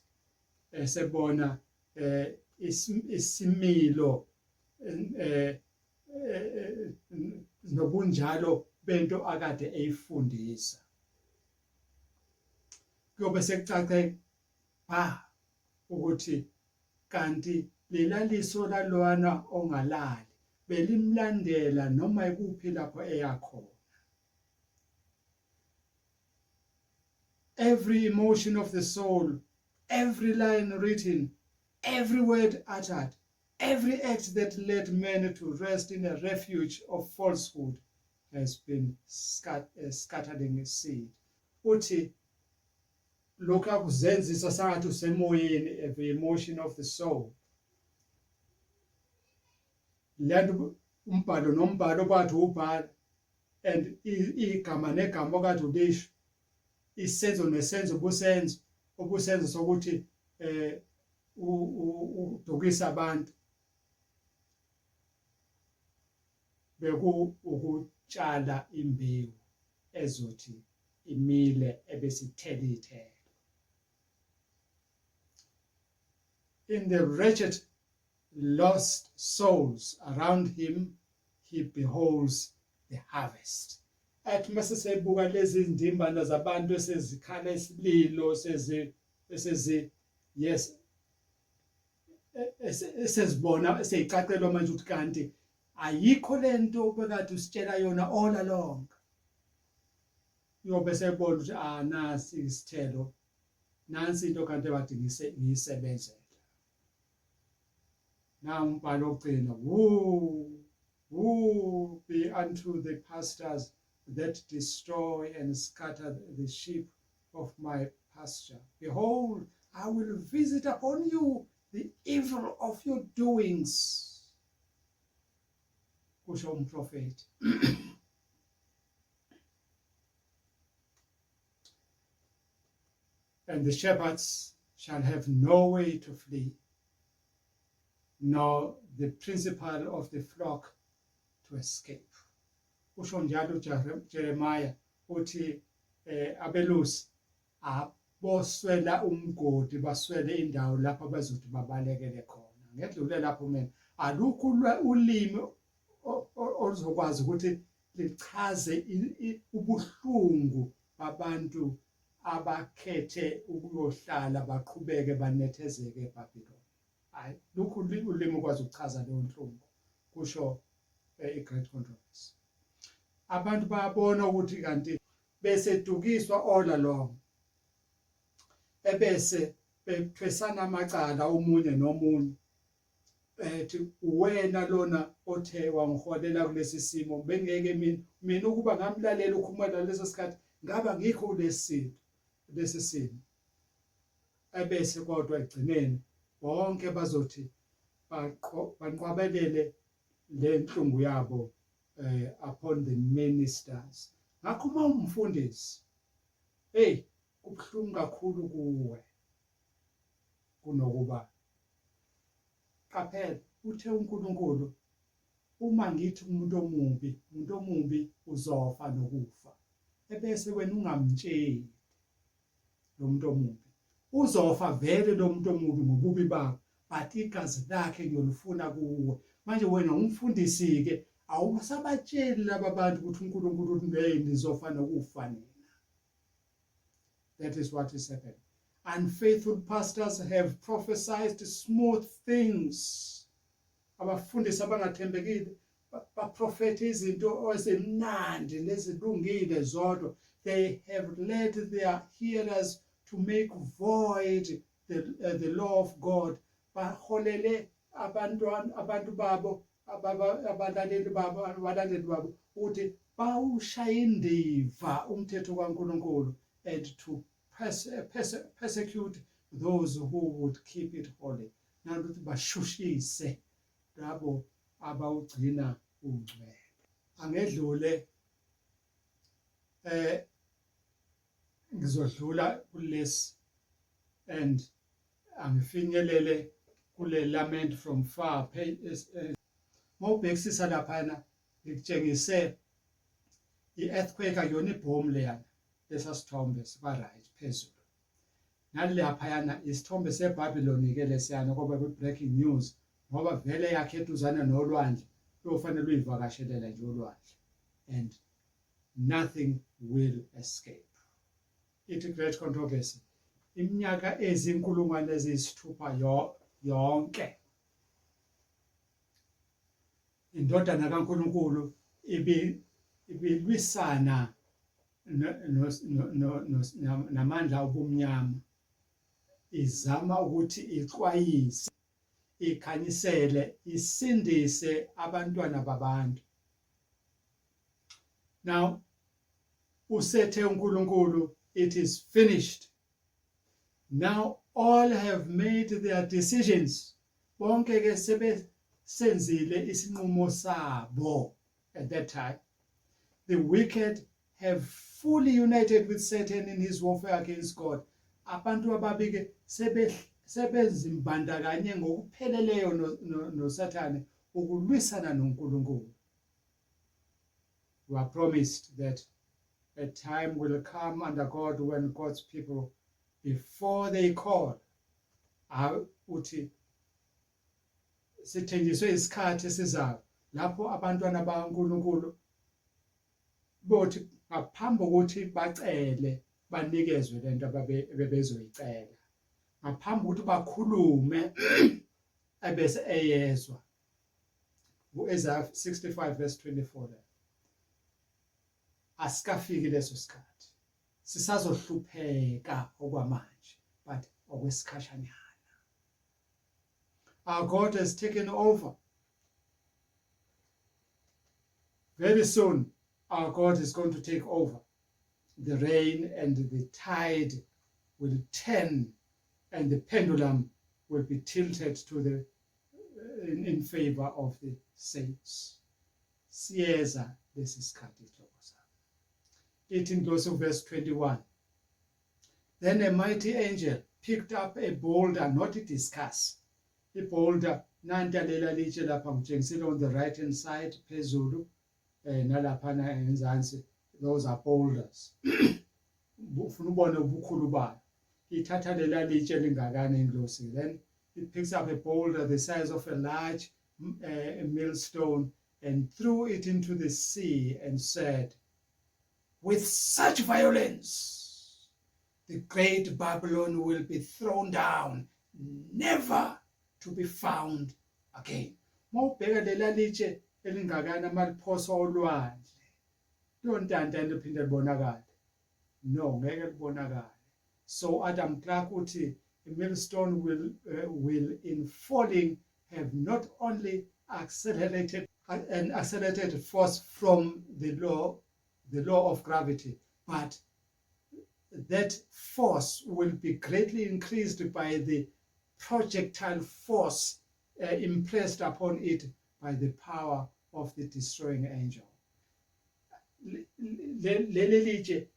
sebona isimilo nobunjalo bento akade eyifundisa. Kuyobe sekucace ukuthi kanti lelaliso lalwana ongalali belimlandela noma ikuphi lapho eyakhona. Every emotion of the soul, every line written, every word uttered, every act that led men to rest in a refuge of falsehood has been scattering a seed. Uthi lokhu akuzenzisa sangathi usemoyeni, every emotion of the soul. Lento umbhalo nombhalo bathi ubhala and igama negama okade ulisho, isenzo nesenzo obusenzo sokuthi udukisa abantu beku ukutshala imbewu ezothi imile ebesithela ithelo. In the wretched lost souls around him he beholds the harvest. Athi mase sebuka lezi indimbana zabantu esezikhala isililo esezibona seyicacelwa manje ukuthi kanti ayikho lento obekade usitshela yona all along. Uyobe sebona ukuthi nasi isithelo, nansi into kanti ebade ngiyisebenzela. Now umbhalo ogcina, woe be unto the pastors that destroy and scatter the sheep of my pasture. Behold, I will visit upon you the evil of your doings. Kusho umprofeti. And the shepherds shall have no way to flee, nor the principal of the flock to escape. Usho njalo Jeremiah uthi abelusi aboswela umgodi baswele indawo lapho bazothi babalekele khona. Ngedlule lapho mina alukho ulimi oluzokwazi ukuthi lichaze ubuhlungu babantu abakhethe ukuyohlala baqhubeke banethezeke eBhabhiloni. Hayi lokhu ulimi ukwazi ukuchaza leyo nhlungu, kusho i-Great Controversy. Abantu bayabona ukuthi kanti besedukiswa all along, ebese bethwesana amacala omunye nomunye, ethi wena lona othe wangiholela kulesi simo bengeke mina ukuba ngamlalela ukhumela leso sikhathi ngaba ngikho lesi simo. Ebese kodwa egcineni bonke bazothi banqwabelele le nhlungu yabo upon the ministers. Ngakho uma umfundisi kubhlungu kakhulu kuwe kunokuba qaphela uthe uNkulunkulu uma ngithi umuntu omubi uzofa nokufa, ebese wena ungamtsheli lo muntu omubi uzofa vele lo muntu omubi ngobubi bakho, but igazi lakhe ngiyolifuna kuwe. Manje wena umfundisi ke awusabatsheli laba bantu ukuthi uNkulunkulu uthi nizofa nokufa nina. That is what is happening. Unfaithful pastors have prophesied smooth things. Abafundisi abangathembekile baprofethe izinto ezimnandi nezilungile zodwa. They have led their hearers to make void the law of God. Baholele abantu babo abalandeli babo ukuthi bawushaya indiva umthetho kaNkulunkulu and to persecute those who would keep it holy. Nanokuthi bashushise labo abawugcina ungcwele. Angedlule ngizodlula kulesi and angifinyelele kule lament from far. Mawubhekisisa laphana ngikutshengise i-earthquake akuyona ibhomu leyana lesasithombe siba right phezulu. nalaphayana isithombe seBabylon ke lesiyana ngoba breaking news ngoba vele yakhethuzana nolwandle lofanele uyivakashelela nje olwandle and nothing will escape. It's a great controversy. Iminyaka ezinkulungwane eziyisithupha yonke indodana kaNkulunkulu ibilwisana namandla obumnyama, izama ukuthi ixwayise, ikhanyisele, isindise abantwana babantu. Now usethe uNkulunkulu, it is finished. Now all have made their decisions. Bonke ke sebesenzile isinqumo sabo at that time. The wicked have fully united with Satan in his warfare against God. Abantu ababi ke sebezimbandakanye ngokupheleleyo noSathane ukulwisana noNkulunkulu. We are promised that a time will come under God when God's people, before they call, uthi sithenjiswe isikhathi esizayo lapho abantwana bakaNkulunkulu bothi ngaphambi kokuthi bacele banikezwe lento abebezoyicela, ngaphambi kokuthi bakhulume ebese eyezwa. Isaiah 65 verse 24. Asikafiki leso sikhathi, sisazohlupheka okwamanje, but okwesikhashanyana. Our God has taken over. Very soon our God is going to take over. The rain and the tide will turn and the pendulum will be tilted to the in favor of the saints. Siyeza lesi sikhathi isihloko sami. It in verse 21. Then a mighty angel picked up a boulder, not to discuss. A boulder, nantalela litshe lapha ngitshengisile on the right hand side phezulu nalaphana enzansi, those are boulders. Ufuna ubone ubukhulu bayo. Ithatha lela litshe lingakane inkosi. Then it picks up a boulder the size of a large millstone and threw it into the sea and said, with such violence, the great Babylon will be thrown down, never to be found again. Mawubheka lela litshe elingakana maliphosa olwandle, lontanta liphinde libonakale. No, ngeke libonakale. So Adam Clark uthi a millstone will in falling have not only accelerated an accelerated force from the law of gravity, but that force will be greatly increased by the projectile force impressed upon it by the power of the destroying angel. Leli litshe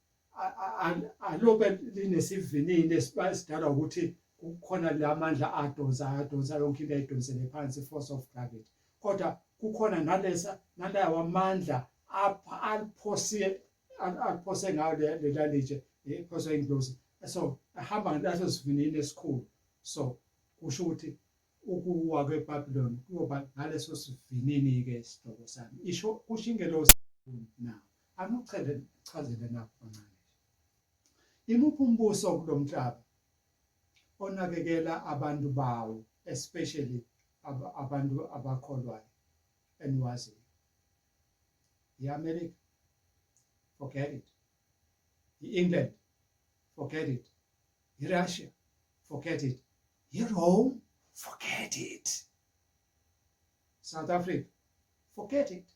alobe linesivinini esidalwa ukuthi kukhona lamandla adonsa yonke into ayidonsele phansi, force of gravity, kodwa kukhona nalawa amandla aliphose ngayo lela litshe iphose ingilosi, so ahamba ngaleso sivinini esikhulu. So kusho ukuthi ukuwa kweBabylon kuyoba ngaleso sivinini ke isihloko sami. Isho kusho ingelosi now. Chazele nakho kancane. Imuphi umbuso kulomhlaba onakekela abantu bawo, especially abantu abakholwayo eniwaziyo? I-America? Forget it. I-England? Forget it. I-Russia? Forget it. I-Rome? Forget it. South Africa? Forget it.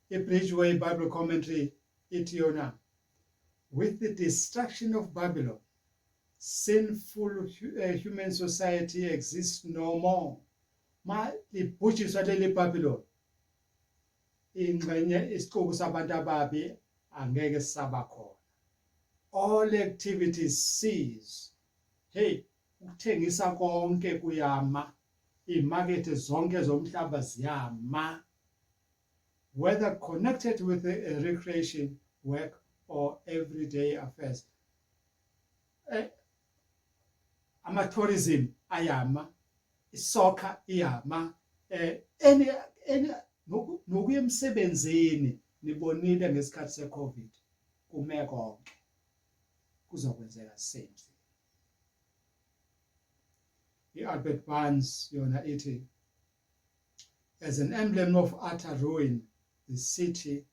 A Bridgeway Bible commentary, Itiona. With the destruction of Babylon, sinful human society exists no more. Ma libhujiswa leli Babylon, ingxenye isiqobo sabantu ababi angeke saba khona. All activities cease. Hey, ukuthengisa konke kuyama, imakethe zonke zomhlaba ziyama, whether connected with recreation, work, or everyday affairs. ama-tourism ayama, isoccer iyama, any nokuya emsebenzini nibonile ngesikhathi se-COVID kume konke kuzokwenzeka same thing. I-Albert Barnes yona ithi, as an emblem of utter ruin, the city,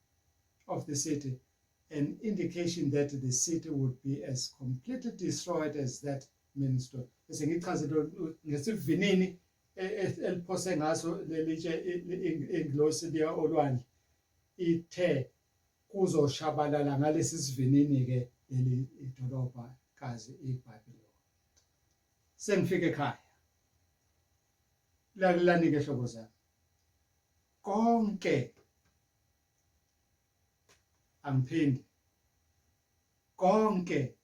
an indication that the city would be as completely destroyed as that minister. Bese ngichazela ngesivinini eliphose ngaso lelitshe inglosi liya olwandle ithe kuzoshabalala ngalesi sivinini ke leli idolobha kazi iBabylon. Sengifike ekhaya. Lalelani ke hlobo zami. Konke angiphindi konke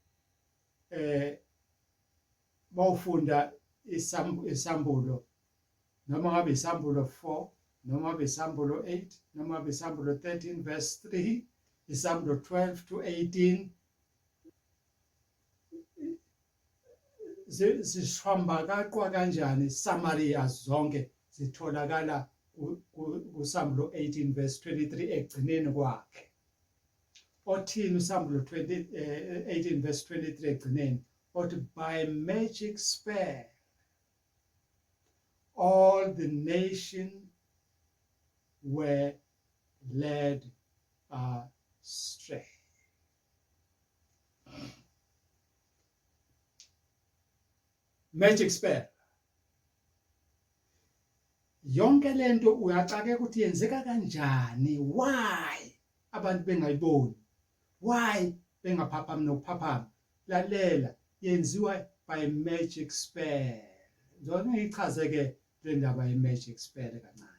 bawufunda isambulo noma ngabe isambulo 4 noma ngabe isambulo 8 noma ngabe isambulo 13 verse 3 isambulo 12 to 18 zishwamba kaqwa kanjani Samaria zonke zitholakala kusambulo 18 verse 23 egcineni kwakhe. Othini usambulo 18 verse 23 egcineni othi by magic spell all the nation were led astray. Magic spell. Yonke lento uyacake ukuthi yenzeka kanjani, why abantu bengayiboni, why bengaphaphami nokuphaphama. Lalela yenziwa by magic spell. Ngizona ngichaze ke le ndaba ye magic spell kancane.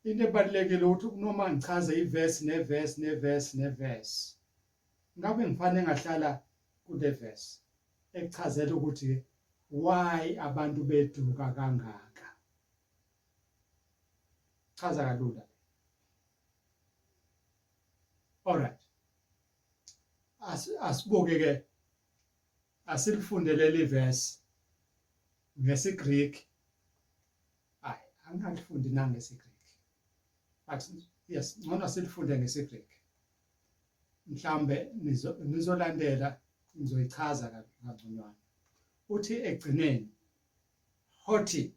Into ebalekile ukuthi noma ngichaze iverse neverse ngabe ngifanele ngahlala kule verse echazela ukuthi why abantu beduka kangaka. Chaza kalula. Alright. Asibuke ke asilifunde leli verse ngesiGreek. Angalifundi nangesiGreek. But yes, ngona silifunde ngesiGreek. Mhlambe nizolandela ngizoyichaza kangconywana. Uthi egcineni hoti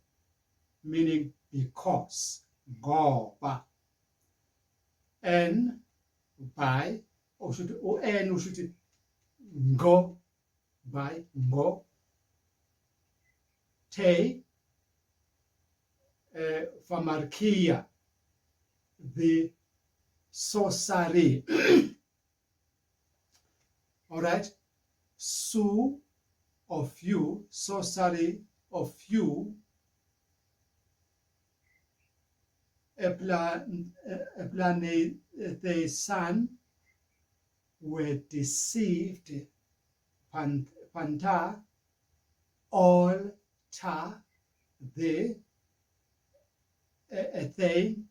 meaning because, ngoba, and by ushuthi ngo, by, ngo, te pharmakia, the sorcery. All right, su of you, sorcery of you, the son were deceived, panta, all ta, the ethne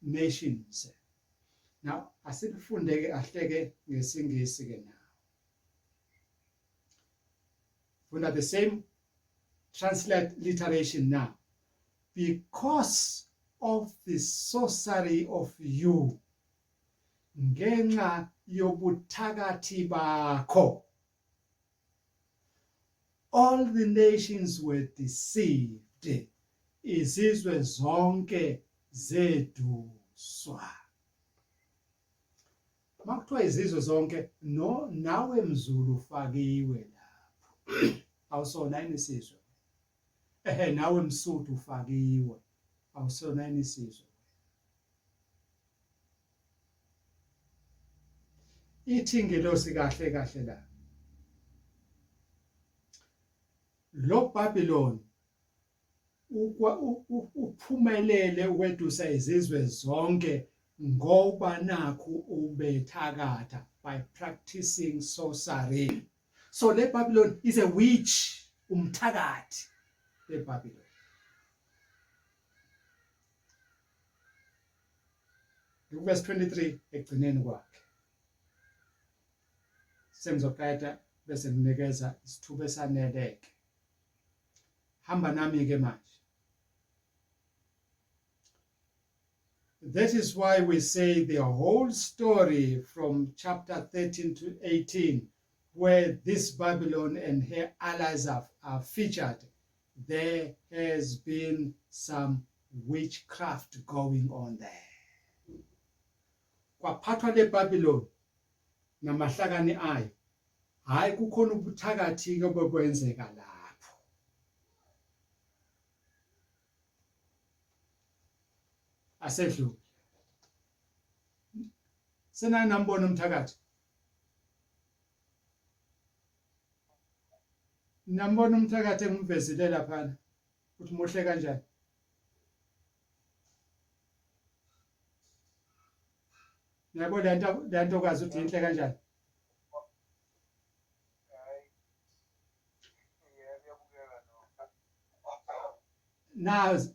nations. Now, asifundeke ahleke ngesingisi ke now. Funda the same transliteration now. Because of the sorcery of you, ngenxa yobuthakathi bakho, all the nations were deceived. Izizwe zonke zeduswa. Makuthiwa izizwe zonke, no nawe mZulu ufakiwe lapho. Awusona yini isizwe? Nawe mSuthu ufakiwe. Awusona yini isizwe? Ithi ngelosi kahle kahle la. Lo Babylon uphumelele ukwedusa izizwe zonke ngoba nakho ubethakatha by practicing sorcery. So le Babylon is a witch, umthakathi le Babylon. Verse 23 egcineni kwakhe. sengizoqeda bese nginikeza isithuba esaneleke. Hamba nami ke manje. That is why we say the whole story from chapter 13 to 18, where this Babylon and her allies are featured, there has been some witchcraft going on there. Kwaphathwa le Babylon namahlakani ayo, hayi kukhona ubuthakathi ke bokwenzeka lapho. Asedlule. Senani nambona umthakathi. Nambona umthakathi engimvezile lapha ukuthi muhle kanjani. Yabo le ntokazi uthi inhle kanjani.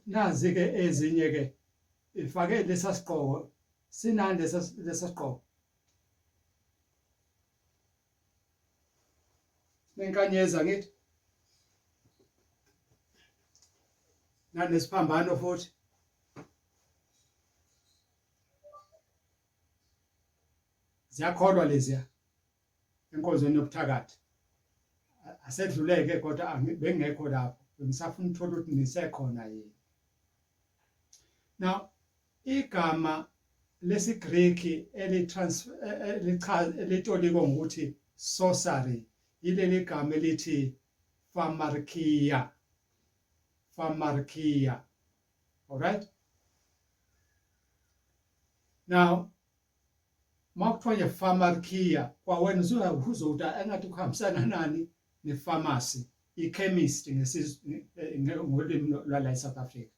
Nazi ke ezinye ke ifake lesasiqoko sinande lesasiqoko. Nenkanyeza ngithi. Nanesiphambano futhi. Ziyakholwa leziya enkonzweni yobuthakathi. Asedluleke kodwa bengekho lapho. Ngisafuna ukuthola ukuthi nisekhona yini. Now igama lesiGreek elitoliko ngokuthi sorcery yileli gama elithi pharmakia. All right? Now makuthiwa nje pharmakia kwawena uzowuza engathi kuhambisana nani ne-pharmacy, i-chemist ngolimi lwala eSouth Africa.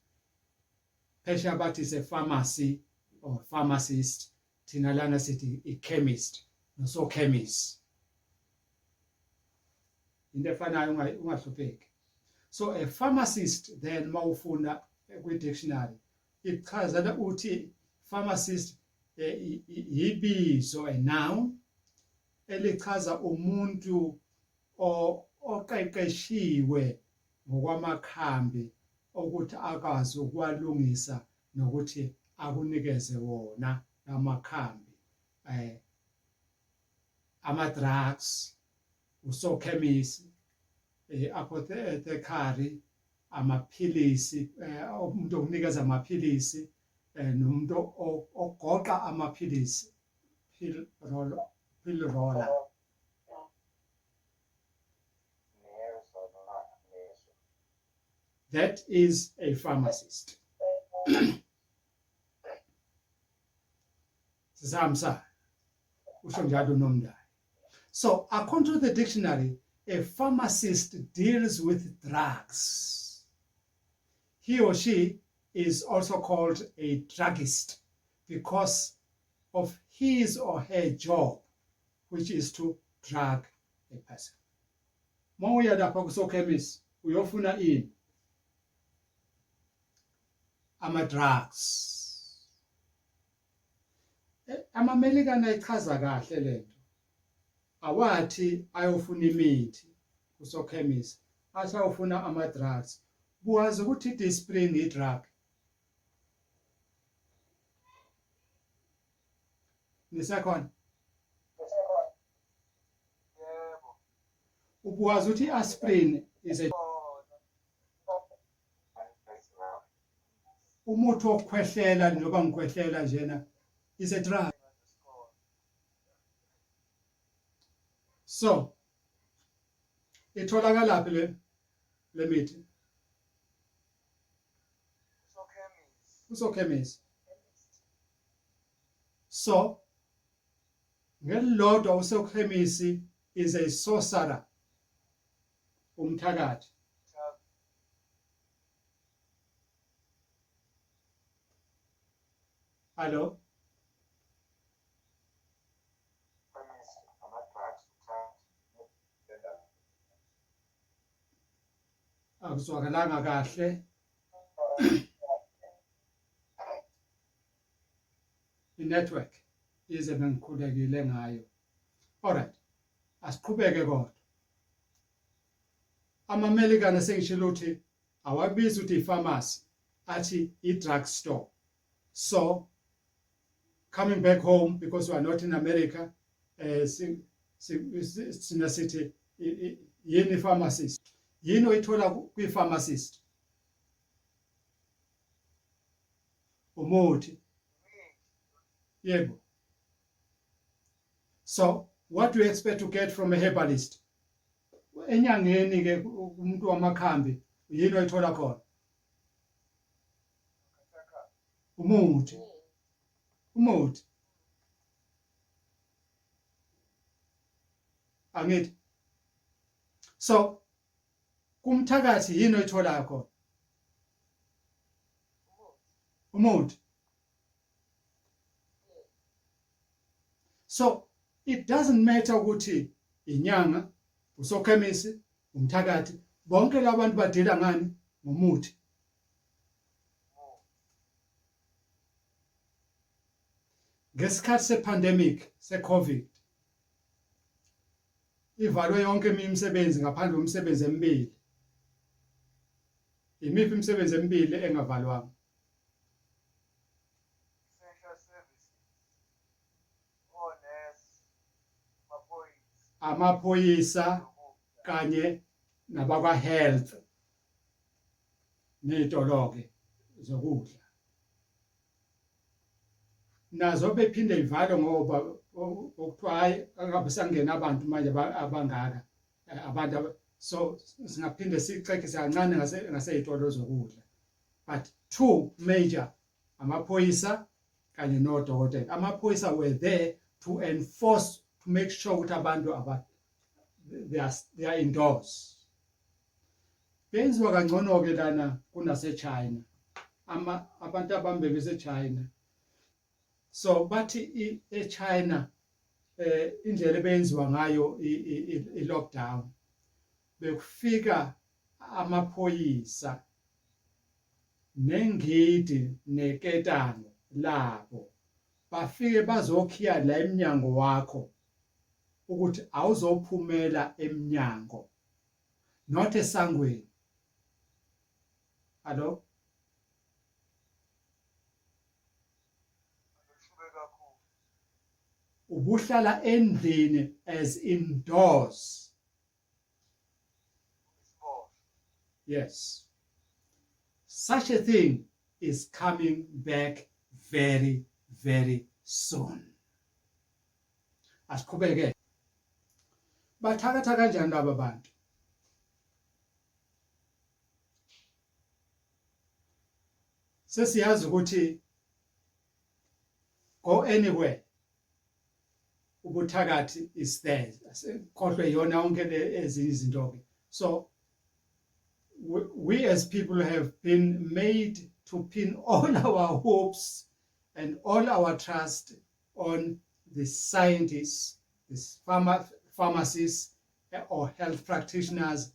Phesheya bathi is a pharmacy or pharmacist, thina lana sithi i-chemist nosokhemisi. Into efanayo ungahlupheki. So a pharmacist then mawufuna kwi-dictionary ichazela uthi pharmacist yibizo, a noun elichaza umuntu oqeqeshiwe ngokwamakhambi ukuthi akwazi ukwalungisa nokuthi akunikeze wona amakhambi, ama-drugs, usokhemisi, apothecary, amaphilisi, umuntu okunikeza amaphilisi, nomuntu ogoqa amaphilisi, pill roller. That is a pharmacist. So according to the dictionary, a pharmacist deals with drugs. He or she is also called a druggist because of his or her job, which is to drug a person. Mawuya lapha kusokhemisi uyofuna ini? Ama-drugs. Ama-American ayichaza kahle lento. Awathi ayofuna imithi kusokhemisi, athi ayofuna ama-drugs. Buwazi ukuthi i-disprin i-drug. Nisakhona? Ubuwazi ukuthi i-aspirin is a umuthi wokukhwehlela noma ngikhwehlela njena is a drug. So itholakala laphi le mithi? Usokhemisi. So ngelilodwa usokhemisi is a sorcerer, umthakathi. Hello? Akuzwakalanga kahle. I-network ize bengikhulekile ngayo. All right. asiqhubeke kodwa. Ama-American asengishilo ukuthi awabizi ukuthi i-pharmacy athi i-drug store. So coming back home, because we are not in America, sina sithi yini pharmacist, yini oyithola kwi-pharmacist? Umuthi. Yebo. So what do you expect to get from a herbalist? Enyangeni ke umuntu wamakhambi yini oyithola khona? Umuthi. Umuthi. Angithi. So kumthakathi yini oyithola khona? Umuthi. So it doesn't matter ukuthi inyanga, usokhemisi, umthakathi, bonke labantu badila ngani? Ngomuthi. Ngesikhathi sepandemic, se-COVID, ivalwe yonke imisebenzi ngaphandle komsebenzi emibili. Imiphi imisebenzi emibili engavalwanga? Amaphoyisa kanye nabakwa health nezitoloke zokudla nazo bephinde ivalo ngoba okuthiwa hayi angabe sangena abantu manje abangaka abantu so singaphinde sicekise kancane ngaseyitolo zokudla, but two major amaphoyisa kanye nodokotela. Amaphoyisa were there to enforce, to make sure ukuthi abantu they are indoors. Benziwa kangcono ke lana kunase-China, abantu abambe bese-China. So bathi e-China indlela ebenziwa ngayo i-lockdown, bekufika amaphoyisa nengidi neketano labo, bafike bazokhiya la eminyango wakho ukuthi awuzophumela eminyango, not esangweni. Hello? Ubuhlala endlini as indoors. Yes. Such a thing is coming back very, very soon. Asiqhubeke. Bathakatha kanjani laba bantu? Sesiyazi ukuthi go anywhere ubuthakathi is there. Kodwa yona yonke ezinye izinto ke. So we as people have been made to pin all our hopes and all our trust on the scientists, these pharmacists or health practitioners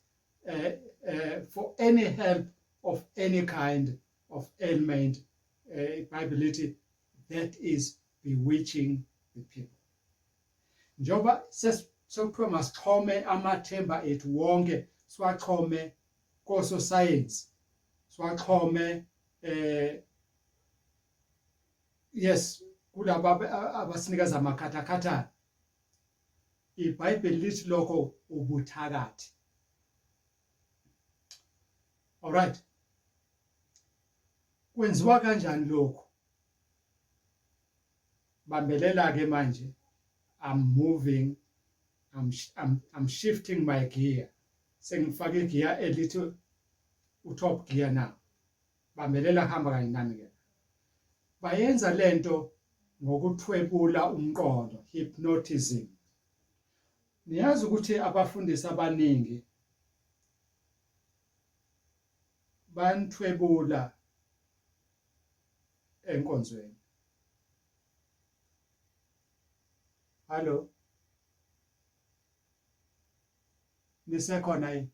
for any help of any kind of ailment, ability that is bewitching the people. Njoba sokuthiwa masixhome amathemba ethu wonke, siwaxhome koso science, siwaxhome yes kulaba abasinikeza amakhathakhatha. iBhayibheli lithi lokho ubuthakathi. All right. Kwenziwa kanjani lokho? Bambelela ke manje. I'm moving, I'm shifting my gear. Sengifake gear elithi utop gear now. Bambelela hamba kanye nami ke. Bayenza lento ngokuthwebula umqondo, hypnotism. Niyazi ukuthi abafundisi abaningi banthwebula enkonzweni. Hello. Nisekhona yini?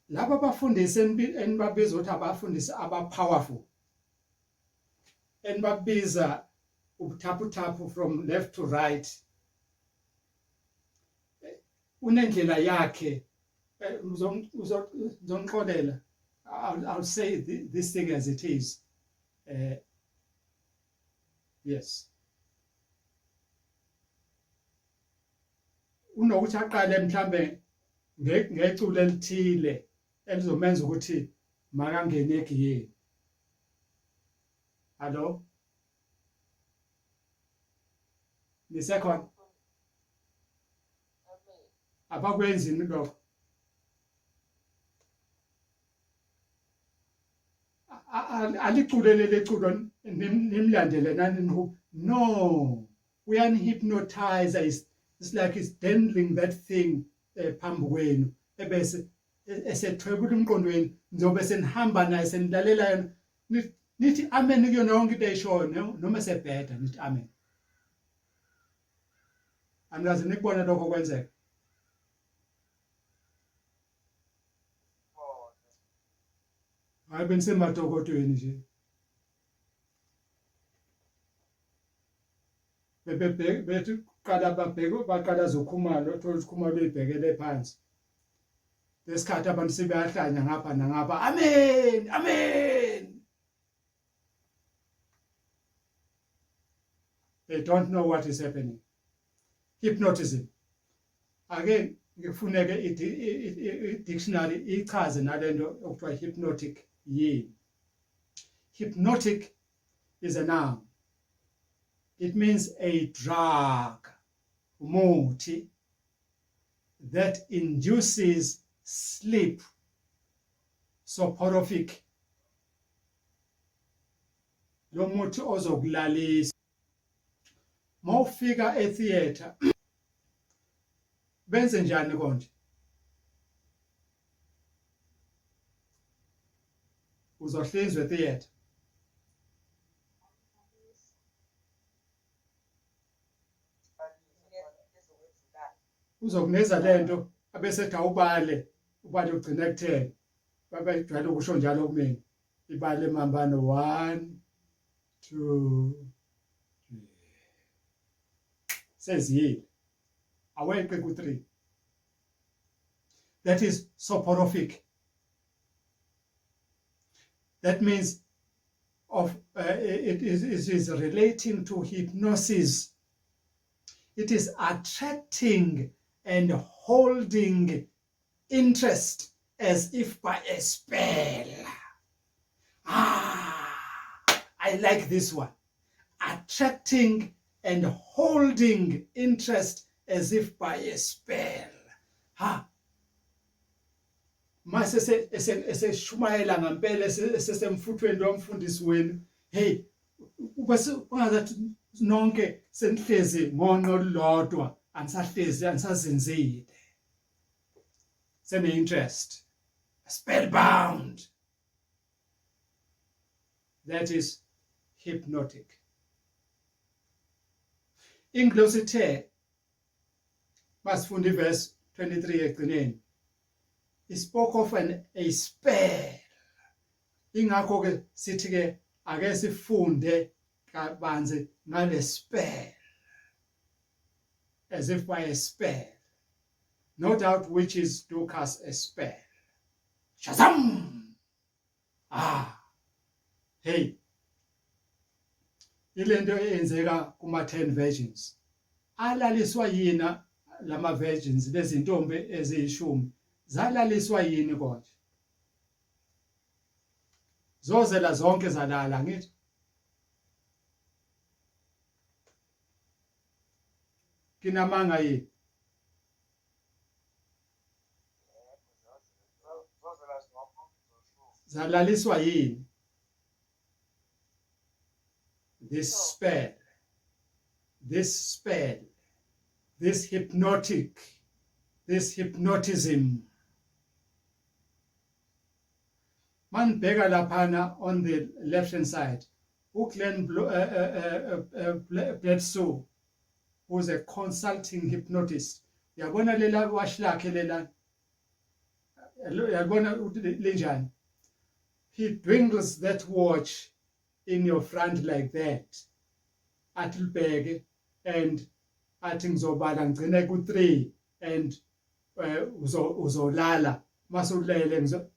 Laba bafundisi enibabiza ukuthi abafundisi aba powerful. Enibabiza ubuthaphutaphu from left to right, unendlela yakhe. Uzonixolela. I'll say this thing as it is. Yes. Unokuthi aqale mhlambe ngeculo elithile elizomenza ukuthi makangene egiyeni. Hello? Nisekhona? Abakwenzini lokho? Aliculele leculo nimlandele nani? No. Uyanihypnotize. It's like it's dangling that thing phambi kwenu ebese esethwebula umqondweni njobe senihamba naye senilalela yona nithi amen kuyona yonke into eyishoyo noma sebheda nithi amen. Angazi nikubona lokho kwenzeka. Hayi benisemadokotweni nje. Bethi qala baqala zokhumalo uthola isikhumalo ibhekele phansi. Lesikhathi abantu sebeyahlanya ngapha nangapha. Amen, amen. They don't know what is happening. Hypnotism. Again, kufuneke i-dictionary ichaze nalento okuthiwa hypnotic yini. Hypnotic is a noun. It means a drug, umuthi, that induces sleep, soporific. Lo muthi ozokulalisa. Mawufika etheater benze njani konje? Uzohlinzwa etheater. Uzokuneza lento abese awubale ugcina ku10 babejwayele ukusho njalo kumina ibale mambano 1 2 3 seziyile aweqe ku3. That is soporific. That means it is relating to hypnosis. It is attracting and holding interest as if by a spell. I like this one. Attracting and holding interest as if by a spell. Mase eseshumayela ngempela esesemfuthweni lomfundisi wenu. Hey, ubase ungazathi nonke senihlezi ngonqo lodwa anisahlezi anisazenzile. Sene interest. Spellbound. That is hypnotic. Inglosithe masifunda verse 23 ekugcineni. He spoke of a spell. Ingakho ke sithi ke ake sifunde kabanzi ngale spell. As if by a spell. No doubt witches do cast a spell. Shazam! Hey. Ilento eyenzeka kuma-10 virgins. Alaliswa yina lama virgins lezintombi eziyishumi. Zalaliswa yini konje? Zozela zonke zalala ngithi. Kinamanga yini? Zalaliswa yini? This spell, this hypnotic, this hypnotism. Man bega laphana on the left hand side, Glenn Bledsoe, who's a consulting hypnotist. Yabona lela wash lakhe lela. Yabona linjani. He dwingles that watch in your front like that. athi libheke and athi ngizobala ngigcine ku3 and uzolala masulele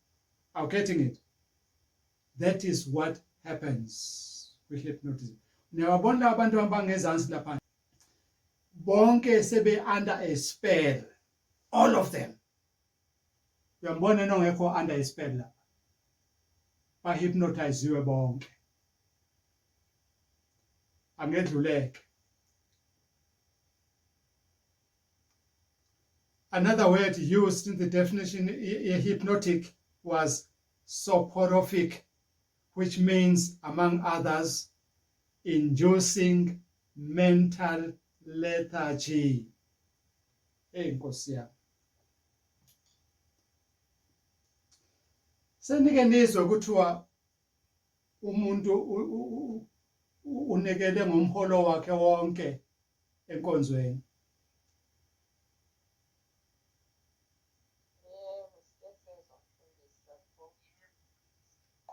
I'm getting it. That is what happens with hypnotism. Niyabona abantu abangezansi lapha bonke sebe under a spell, all of them. Uyambona nongekho under a spell lapha. Ba hypnotiziwe bonke. Angedluleke. Another word used in the definition hypnotic was soporific, which means, among others, inducing mental lethargy. Nkosi yami. Senike nizwe kuthiwa umuntu unikele ngomholo wakhe wonke enkonzweni.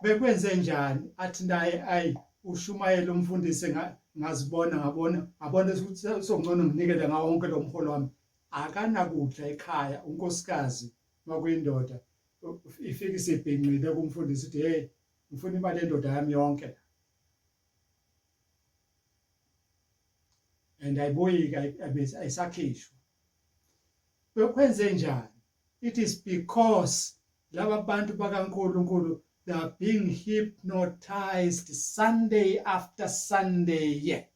Bekwenze njani athi naye ushumayela umfundisi ngazibona ngabona ukuthi songcono nginikele ngawo wonke lo mholo wami akanakudla ekhaya unkosikazi makuyindoda ifika isibhinqile kumfundisi uthi hey ngifuna imali endoda yami yonke and ayibuyika ayisakhishwa. Bekwenze njani? It is because laba bantu bakaNkulunkulu they are being hypnotized Sunday after Sunday.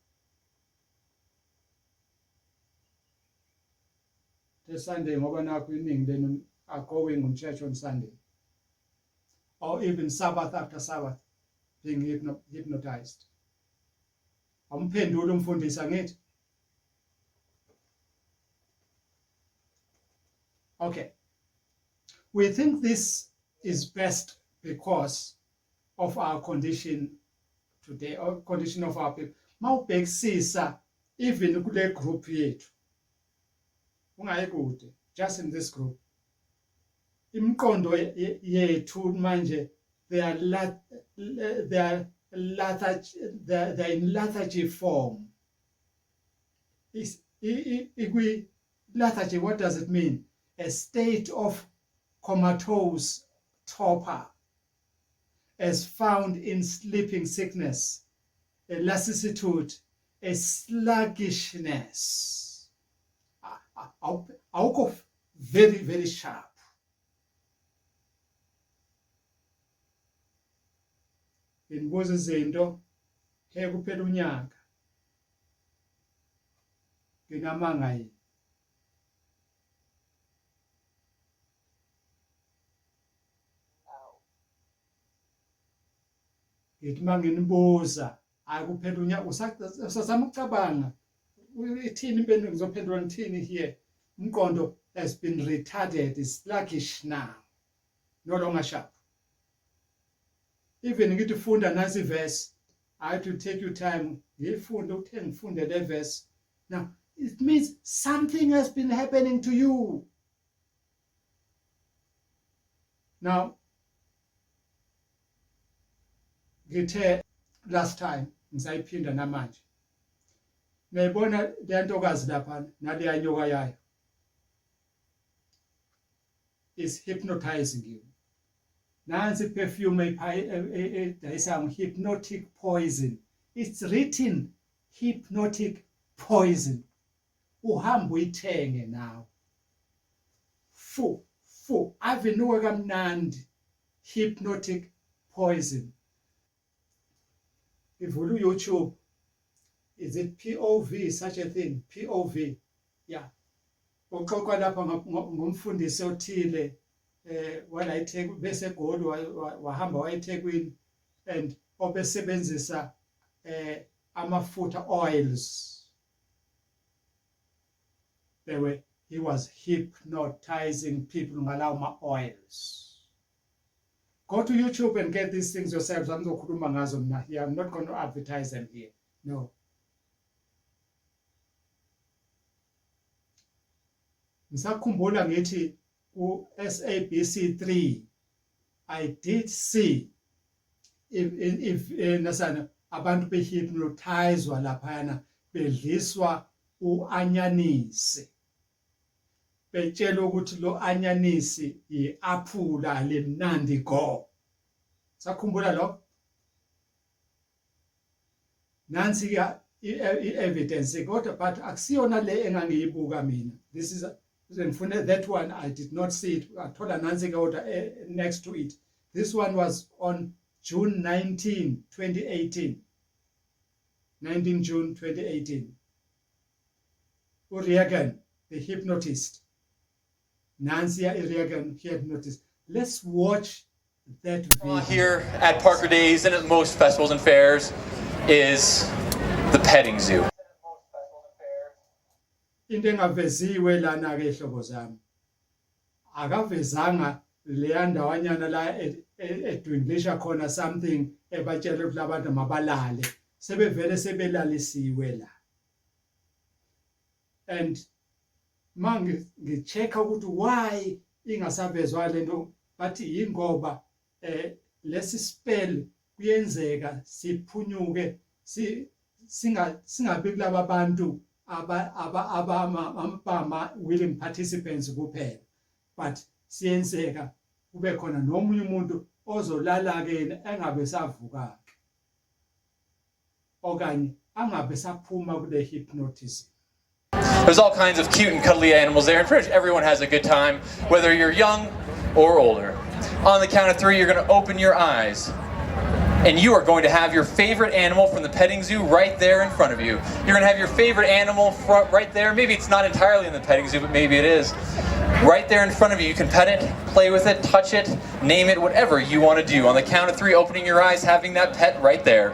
The Sunday ngoba nakho iningi lenu are going on church on Sunday. Or even Sabbath after Sabbath being hypnotized. Amphendula umfundisi angithi. Okay. We think this is best because of our condition today, or condition of our people. Mawubhekisisa even kule group yethu. Ungayikude, just in this group. Imqondo yethu manje they are in lethargy form. Lethargy, what does it mean? A state of comatose torpor, as found in sleeping sickness, a lassitude, a sluggishness. Awukho very, very sharp. Ngibuza izinto kuphela unyaka. Nginamanga yini? Ithi manginibuza akuphela unyaka usazama ukucabanga ithini impendulo ngizophendula ngithini here. Umqondo has been retarded, is sluggish now, no longer sharp. Even ngithi funda nasi verse, I have to take you time. Ngifunda uthe ngifunde le verse. Now it means something has been happening to you. Now ngithe last time ngisayiphinda namanje. Ngiyibona le ntokazi lapha naleya nyoka yayo is hypnotizing you. Nansi perfume edayisa hypnotic poison. It's written hypnotic poison. Uhamba uyithenge nawe. Avenuka kamnandi hypnotic poison. Ivula YouTube. Is it POV, such a thing? POV. Yeah. Uxoxa lapha ngomfundisi othile wala eThekwini bese eGoli wahamba wayeThekwini and obesebenzisa amafutha oils. He was hypnotizing people ngalawo ma oils. Go to YouTube and get these things yourselves. Angizokhuluma ngazo mina here. I'm not going to advertise them here. No. Ngisakhumbula ngithi ku SABC 3 I did see if nasana abantu behypnotizwa laphayana bedliswa uanyanisi betshela ukuthi lo anyanisi iaphula lemnandi go sakhumbula lo nansi ke evidence kodwa but akusiyona le engangiyibuka mina this is ngifune that one I did not see it athola nansi ke kodwa next to it this one was on June 19 2018 19 June 2018 Reagan the hypnotist Nancy Reagan hypnotist let's watch that video here at Parker Days and at most festivals and fairs is the petting zoo. Into engaveziwe lana ke hlobo zami akavezanga leya ndawanyana la edwindlisha khona something ebatshela ukuthi abantu mabalale sebevele sebelalisiwe la and manje ngichecka ukuthi why ingasavezwa lento bathi ingoba lesi spell kuyenzeka siphunyuke singabi kulabo abantu abama willing participants kuphela but siyenzeka kube khona nomunye umuntu ozolala ke engabe savuka okanye angabe saphuma kule hypnotism. There's all kinds of cute and cuddly animals there, and pretty much everyone has a good time, whether you're young or older. On the count of 3, you're going to open your eyes, and you are going to have your favorite animal from the petting zoo right there in front of you. You're going to have your favorite animal right there. Maybe it's not entirely in the petting zoo, but maybe it is. Right there in front of you. You can pet it, play with it, touch it, name it, whatever you want to do. On the count of 3, opening your eyes, having that pet right there.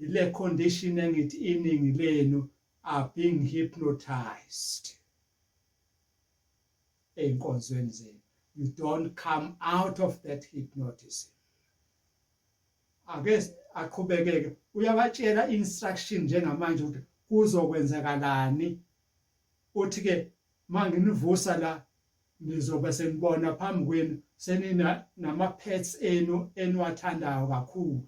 Ile condition engithi iningi lenu are being hypnotized. Enkonzweni zenu. You don't come out of that hypnotism. Ake aqhubekeke uyabatshela instruction njengamanje ukuthi kuzokwenzakalani uthi ke manginivusa la nizobe senibona phambi kwenu senina nama pets enu enwathandayo kakhulu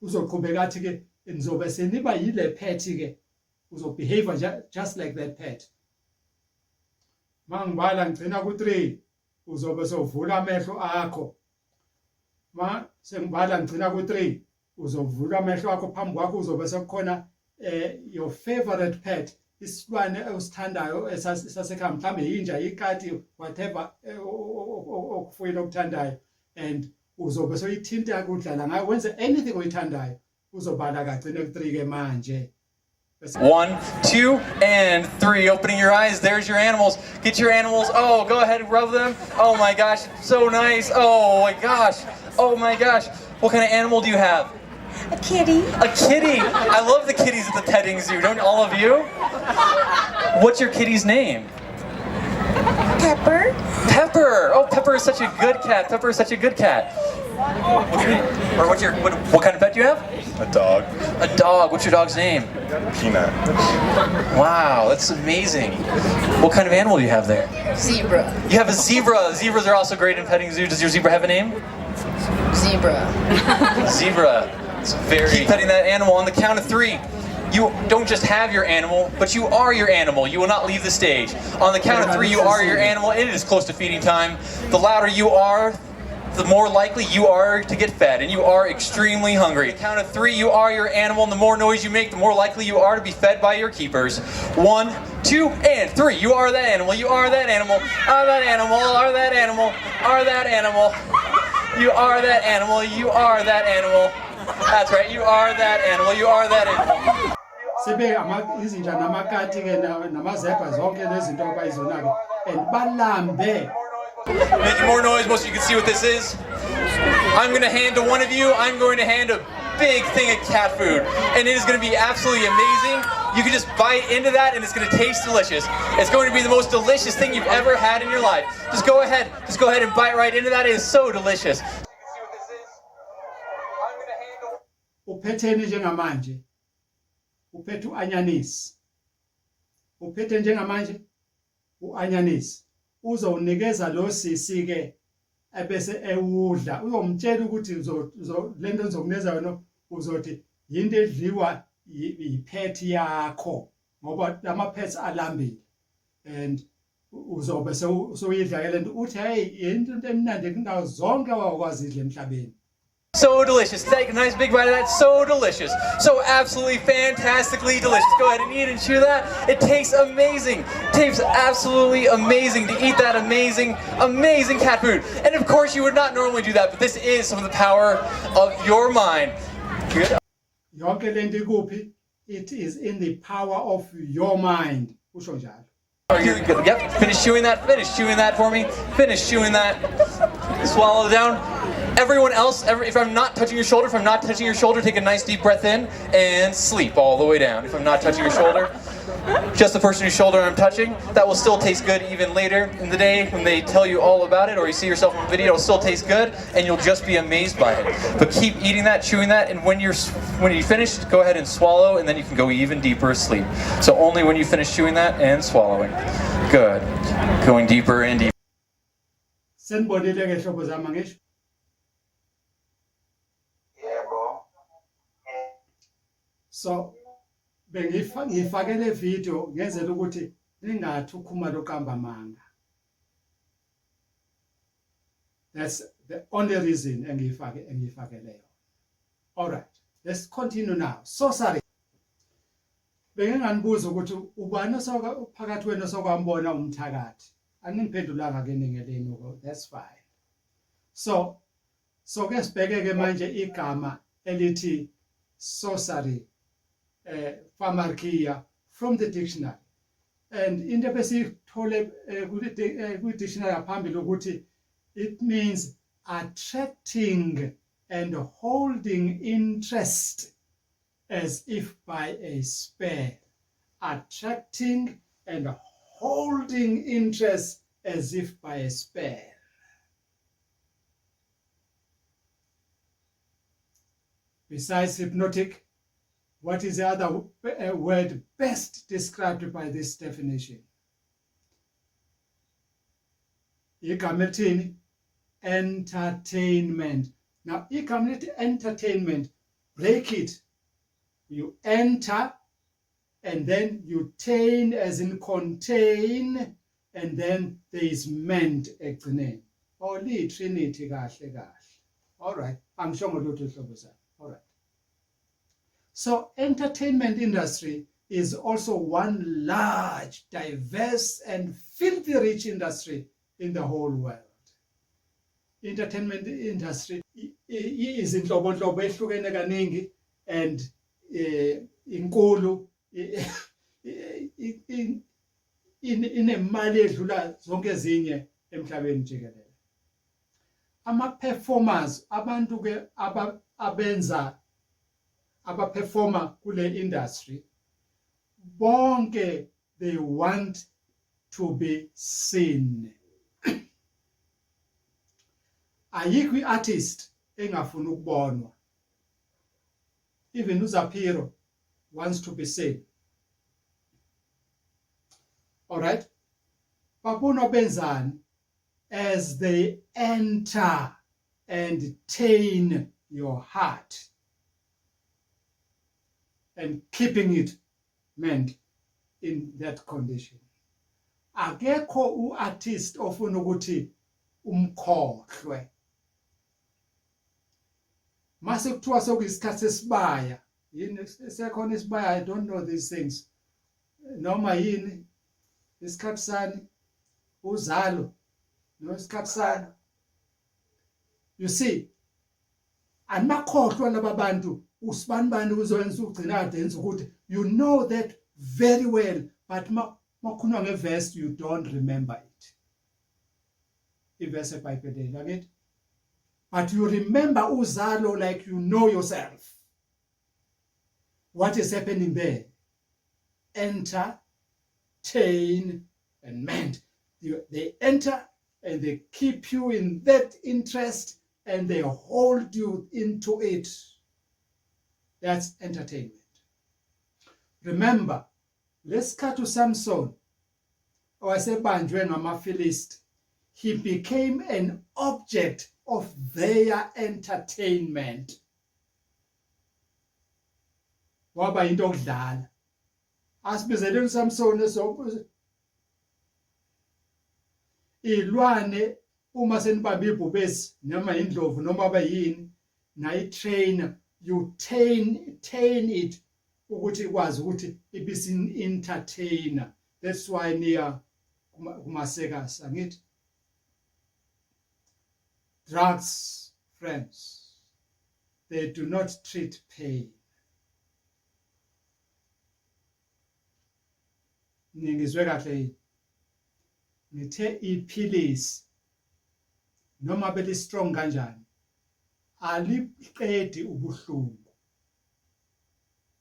uzoqhubeka athi ke nizobe seniba yile pet ke uzobehave just like that pet mangibala ngicina ku3 uzobe sovula amehlo akho ma sengibala ngicina ku3 uzovula amehlo akho phambi kwakho uzobe sekukhona your favorite pet isilwane osithandayo esasekhaya mhlambe inja ikati whatever okufuyela okuthandayo and uzobe soyithinta kudlala ngayo wenze anything oyithandayo uzobala kagcine ku3 ke manje 1, 2, and 3. Opening your eyes. There's your animals. Get your animals. Oh, go ahead and rub them. Oh my gosh, so nice. Oh my gosh. Oh my gosh. What kind of animal do you have? A kitty. A kitty. I love the kitties at the petting zoo. Don't all of you? What's your kitty's name? Pepper. Pepper. Oh, Pepper is such a good cat. Pepper is such a good cat. What's your name? What kind of pet do you have? A dog. A dog. What's your dog's name? Peanut. Wow, that's amazing. What kind of animal do you have there? Zebra. You have a zebra. Zebras are also great in petting zoo. Does your zebra have a name? Zebra. Zebra. It's very. Keep petting that animal. On the count of 3. You don't just have your animal, but you are your animal. You will not leave the stage. On the count of 3, you are your animal. It is close to feeding time. The louder you are, the more likely you are to get fed, and you are extremely hungry. Count of 3, you are your animal, and the more noise you make, the more likely you are to be fed by your keepers. 1, 2, and 3. You are that animal. You are that animal. Are that animal. Are that animal. Are that animal. You are that animal. You are that animal. That's right. You are that animal. You are that animal. Sibe izinja namakati ke namazebra zonke lezinto abayizonake and balambe. Making more noise, most of you can see what this is. I'm going to hand to one of you, I'm going to hand a big thing of cat food. And it is going to be absolutely amazing. You can just bite into that and it's going to taste delicious. It's going to be the most delicious thing you've ever had in your life. Just go ahead and bite right into that. It is so delicious. Uphetheni njengamanje. Uphethe uanyanisi. Uphethe njengamanje uanyanisi. Uzowunikeza lo sisi ke ebese ewudla uyomtshela ukuthi lento nizokunikeza yona uzothi into edliwa ipet yakho ngoba lama pets alambile and uzobe soyidla ke lento uthi hey into emnandi kundawo zonke awakwazi idla emhlabeni. So delicious. Take a nice big bite of that. So delicious. So absolutely fantastically delicious. Go ahead and eat and chew that. It tastes amazing. It tastes absolutely amazing to eat that amazing, amazing cat food. And of course you would not normally do that, but this is some of the power of your mind. Good. Yonke lento ikuphi? It is in the power of your mind. Usho njalo. Are you good? Yep. Finish chewing that. Finish chewing that for me. Finish chewing that. Swallow it down. Everyone else, if I'm not touching your shoulder, take a nice deep breath in and sleep all the way down. If I'm not touching your shoulder, just the person whose shoulder I'm touching, that will still taste good even later in the day when they tell you all about it or you see yourself on video, it'll still taste good and you'll just be amazed by it. But keep eating that, chewing that, and when you finish, go ahead and swallow and then you can go even deeper asleep. So only when you finish chewing that and swallowing. Good. Going deeper and deeper. Senibonile ke hlobo zami ngisho. So ngifakele video ngenzela ukuthi ningathi ukhuma loqamba manga. That's the only reason engiyifakele yona. All right, let's continue now. So sorry. Benginganibuza ukuthi ubani phakathi wena sokwambona umthakathi. Angiphendulanga ke ningeleni uko. That's fine. So ke sibheke ke manje igama elithi sorcery pharmakia from the dictionary and into besithole ku dictionary aphambili ukuthi it means attracting and holding interest as if by a spell. Attracting and holding interest as if by a spell. Besides hypnotic, what is the other word best described by this definition? Igama elithini? Entertainment. Now, igama elithi entertainment, break it. You enter, and then you tain as in contain, and then there is ment ekugcineni. Or liyi-trinity kahle kahle. All right, angishongo lutho hlobo sami. All right. So entertainment industry is also one large, diverse and filthy rich industry in the whole world. Entertainment industry is inhlobonhlobo ehlukene kaningi and inkulu inemali edlula zonke ezinye emhlabeni jikelele. Ama-performers, abantu ke abenza aba-performer kule industry, bonke they want to be seen. Ayikho i-artist engafuni ukubonwa. Even uZapiro wants to be seen. All right? Babona benzani as they enter and tain your heart and keeping it meant in that condition. Akekho u-artist ofuna ukuthi umkhohlwe. Mase kuthiwa sokuyisikhathi sesibaya, yini sekhona isibaya, I don't know these things. Noma yini isikhathi sani uzalo no isikhathi sani. You see, amakhohlwa laba bantu usibani bani uzoyenza ugcina adenza ukuthi you know that very well, but makhuluma ngeverse you don't remember it. Iverse eBhayibhelini akithi. But you remember uzalo like you know yourself. What is happening there? Enter, tain, and mend. They enter and they keep you in that interest and they hold you into it. That's entertainment. Remember, let's cut to Samson. Owasebanjwe ngamaFilisti. He became an object of their entertainment. waba into okudlala asibizeleni uSamson esopho ilwane uma senibamba ibhubesi noma indlovu noma abayini nayitrainer you train it ukuthi ikwazi ukuthi ibisi entertainer. That's why niya kumasekasi angithi drugs friends, they do not treat pain. Ngizwe kahle yini ngithe iphilisi noma beli strong kanjani aliqedi ubuhlungu,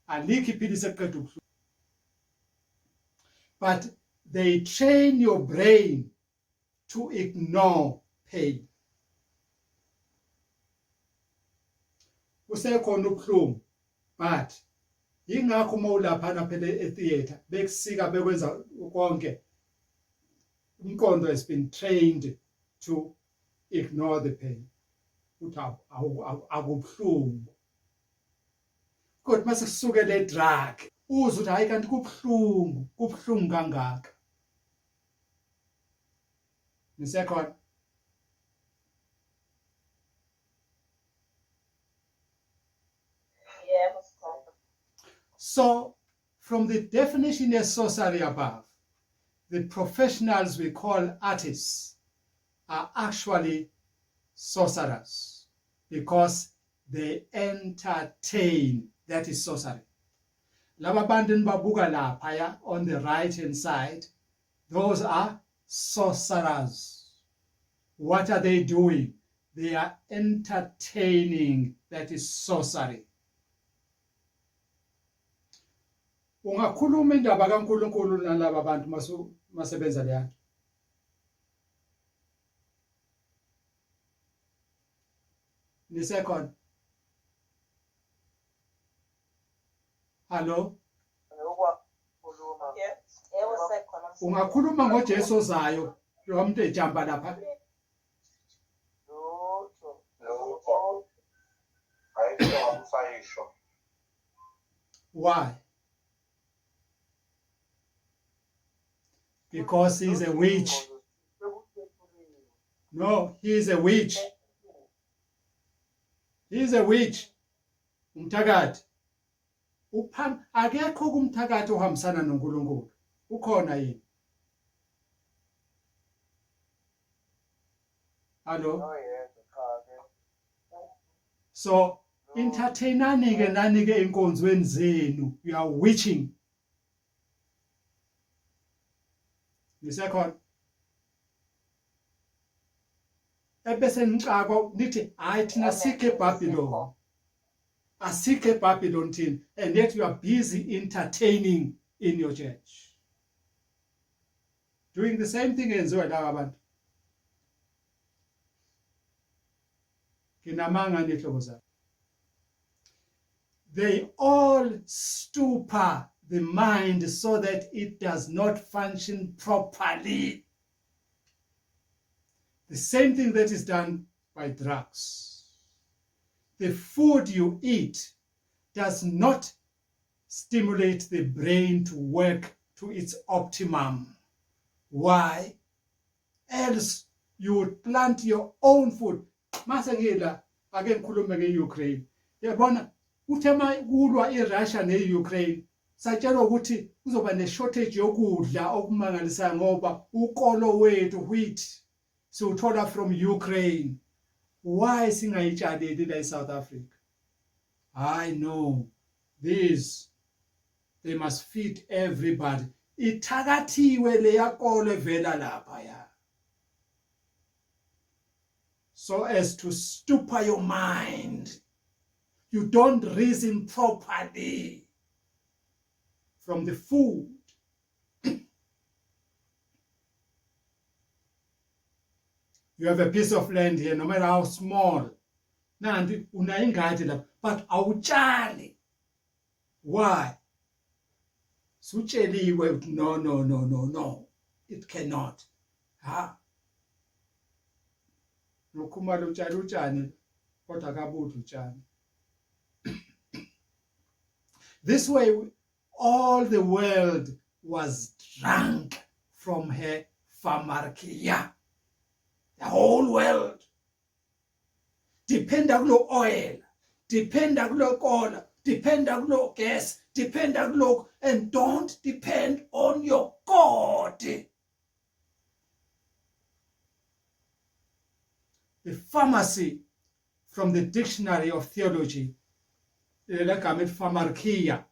alikho iphilisi eqeda ubuhlungu, but they train your brain to ignore pain. Usekhona ubuhlungu but ingakho uma ulaphana phela etheater bekusika bekwenza konke umqondo has been trained to ignore the pain. Uthi akubuhlungu kodwa mase kusuke le drug uzwe ukuthi hayi kanti kubuhlungu kangaka. Nisekhona so from the definition as sorcery above, the professionals we call artists are actually sorcerers because they entertain. That is sorcery. Laba bantu nibabuka lapha on the right hand side, those are sorcerers. What are they doing? They are entertaining. That is sorcery. Ungakhuluma indaba kaNkulunkulu nalaba bantu masebenza leyanto. Nisekhona? Hello? Ungakhuluma ngoJesu ozayo lo muntu ejamba lapha? Why? Because he's a witch. No, he is a witch. He is a witch. Umthakathi. Akekho kumthakathi ohambisana noNkulunkulu. Ukhona yini? Hello? So, entertainani ke nani ke inkonzweni zenu. You are witching. Nisekhona ebese ngixakwa nithi hayi thina sikhe eBabylon asikhe eBabylon thina, and yet you are busy entertaining in your church doing the same thing enziwa laba abantu. Kinamanga nehlobo zabo. They all stupor the mind so that it does not function properly. The same thing that is done by drugs. The food you eat does not stimulate the brain to work to its optimum. Why? Else you would plant your own food. Masengila ake ngikhulume ngeUkraine. Yabona uthema kulwa iRussia neUkraine. Satshela ukuthi kuzoba ne-shortage yokudla okumangalisayo ngoba ukolo wethu wheat siwuthola from Ukraine. Why singayitshaleli la eSouth Africa? I know these, they must feed everybody. Ithakathiwe leya kolo evela lapha ya. So as to stupor your mind. You don't reason properly from the food. You have a piece of land here, no matter how small. Nanti unayingadi lapha, but awutshali. Why? Sutsheliwe no. It cannot. Ha. Nokhumalo utshali utshani kodwa akabuthi utshani. This way, all the world was drunk from her pharmakia. The whole world. Dependa kulo oil, dependa kulo cola, dependa kulo gas, dependa kulo, and don't depend on your God. The pharmacy from the dictionary of theology, pharmakia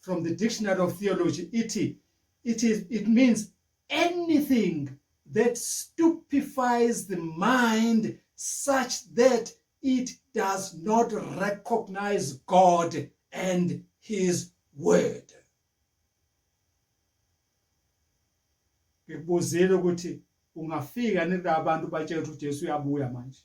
from the dictionary of theology, it means anything that stupefies the mind such that it does not recognize God and his word. Ngikubuzile ukuthi ungafika abantu batshela ukuthi uJesu uyabuya manje.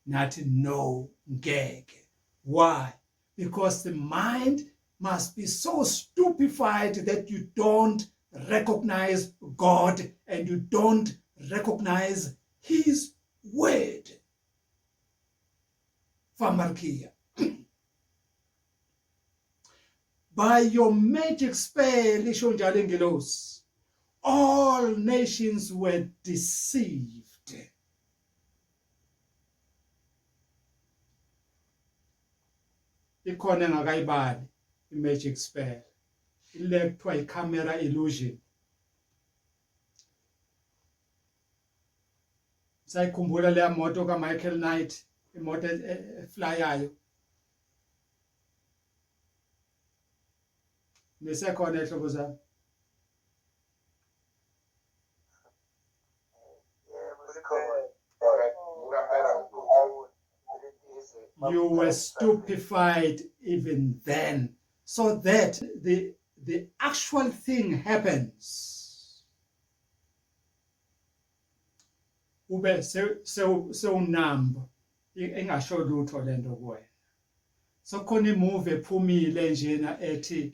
Nathi no, ngeke. Why? Because the mind must be so stupefied that you don't recognize God and you don't recognize his word. Pharmakia. By your magic spell, isho njalo ingelosi, all nations were deceived. Ikhona engakayibali i-magic spell. Ile kuthiwa i-camera illusion. Sayikhumbula leya moto kaMichael Knight, imoto eflyayo. Nesekhona ehlobo zami. You were stupefied even then, so that the actual thing happens. Ube sewunamba engasho lutho lento kuwena. So khona imovie ephumile njena ethi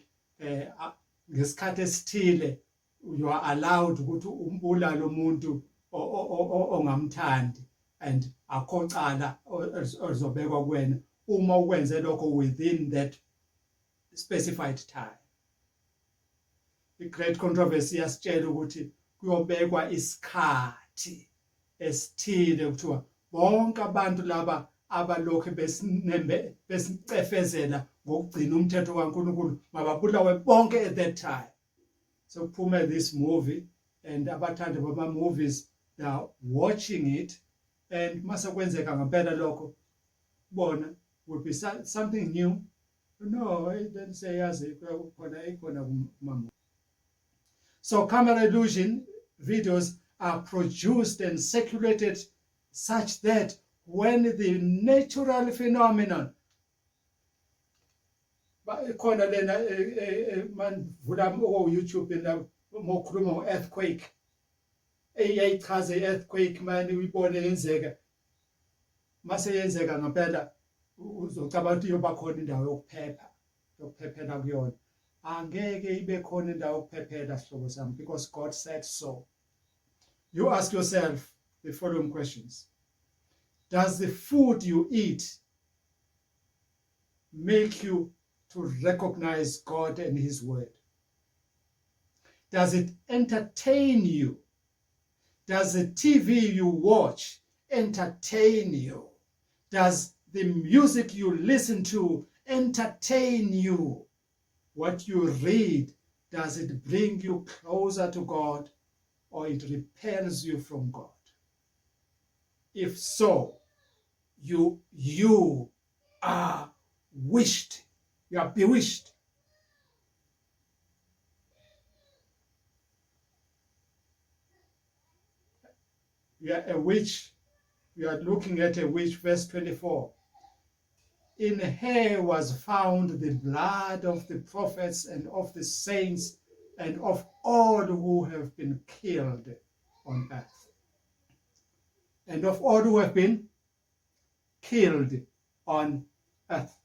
ngesikhathi esithile you are allowed ukuthi umbulale umuntu ongamthandi and akho cala ozobekwa kuwena uma ukwenze lokho within that specified time. The great controversy yasitshela ukuthi kuyobekwa isikhathi esithile kuthiwa bonke abantu laba abalokhu besicefezela ngokugcina umthetho kaNkulunkulu mababulawe bonke at that time. So kuphume this movie and abathandi bama movies they are watching it, and mase kwenzeka ngempela lokho bona would be something new. No, I didn't say yazi khona kuma. So camera illusion videos are produced and circulated such that when the natural phenomenon khona lena man vula YouTube la mokhuluma earthquake eyayichaza earthquake man uyibone yenzeka mase yenzeka ngempela uzocabanga ukuthi yoba khona indawo yokuphephela kuyona. Angeke ibe khona indawo yokuphephela sihlobo sami, because God said so. You ask yourself the following questions. Does the food you eat make you to recognize God and his word? Does it entertain you? Does the TV you watch entertain you? Does the music you listen to entertain you? What you read, does it bring you closer to God or it repels you from God? If so, you are wished. You are bewitched. You are a witch. You are looking at a witch, verse 24. In her was found the blood of the prophets and of the saints and of all who have been killed on earth. And of all who have been killed on earth.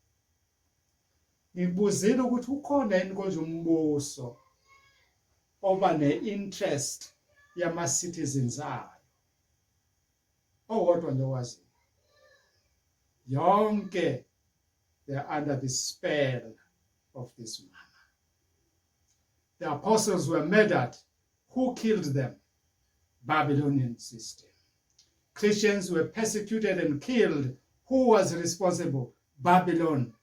Ngibuzile ukuthi ukhona yini konje umbuso oba ne-interest yama-citizens ayo. Owodwa nje wazi. Yonke They are under the spell of this mama. The apostles were murdered. Who killed them? Babylonian system. Christians were persecuted and killed. Who was responsible? Babylon.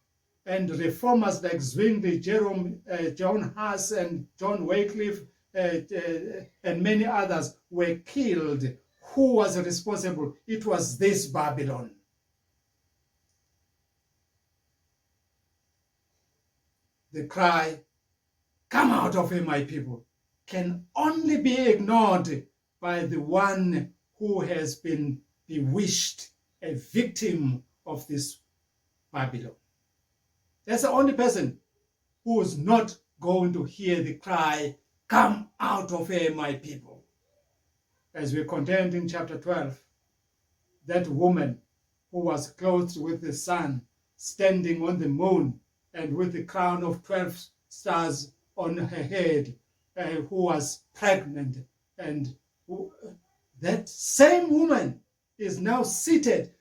And reformers like Zwingli, John Huss, and John Wycliffe, and many others were killed. Who was responsible? It was this Babylon. The cry, "Come out of here, my people," can only be ignored by the one who has been bewitched, a victim of this Babylon. That's the only person who is not going to hear the cry, "Come out of here, my people." As we contend in chapter 12, that woman who was clothed with the sun, standing on the moon, and with the crown of 12 stars on her head, who was pregnant, and that same woman is now seated.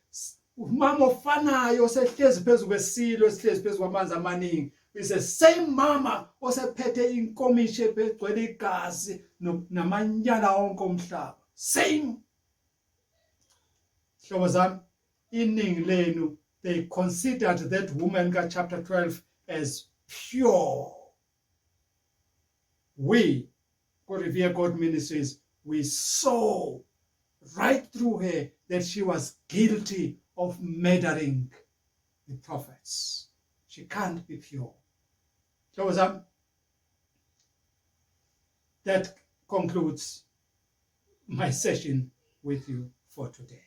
Mama ofanayo osehlezi phezu kwesilo esihlezi phezu kwamanzi amaningi. Is the same mama osephethe inkomishi egcwele igazi namanyala onke omhlaba. Same. Hlobo zami, iningi lenu, they considered that woman ka chapter 12 as pure. We, Revere God Ministries, we saw right through her that she was guilty of murdering the prophets. She can't be pure. So that concludes my session with you for today.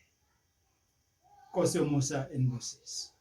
Kosi Musa and Moses.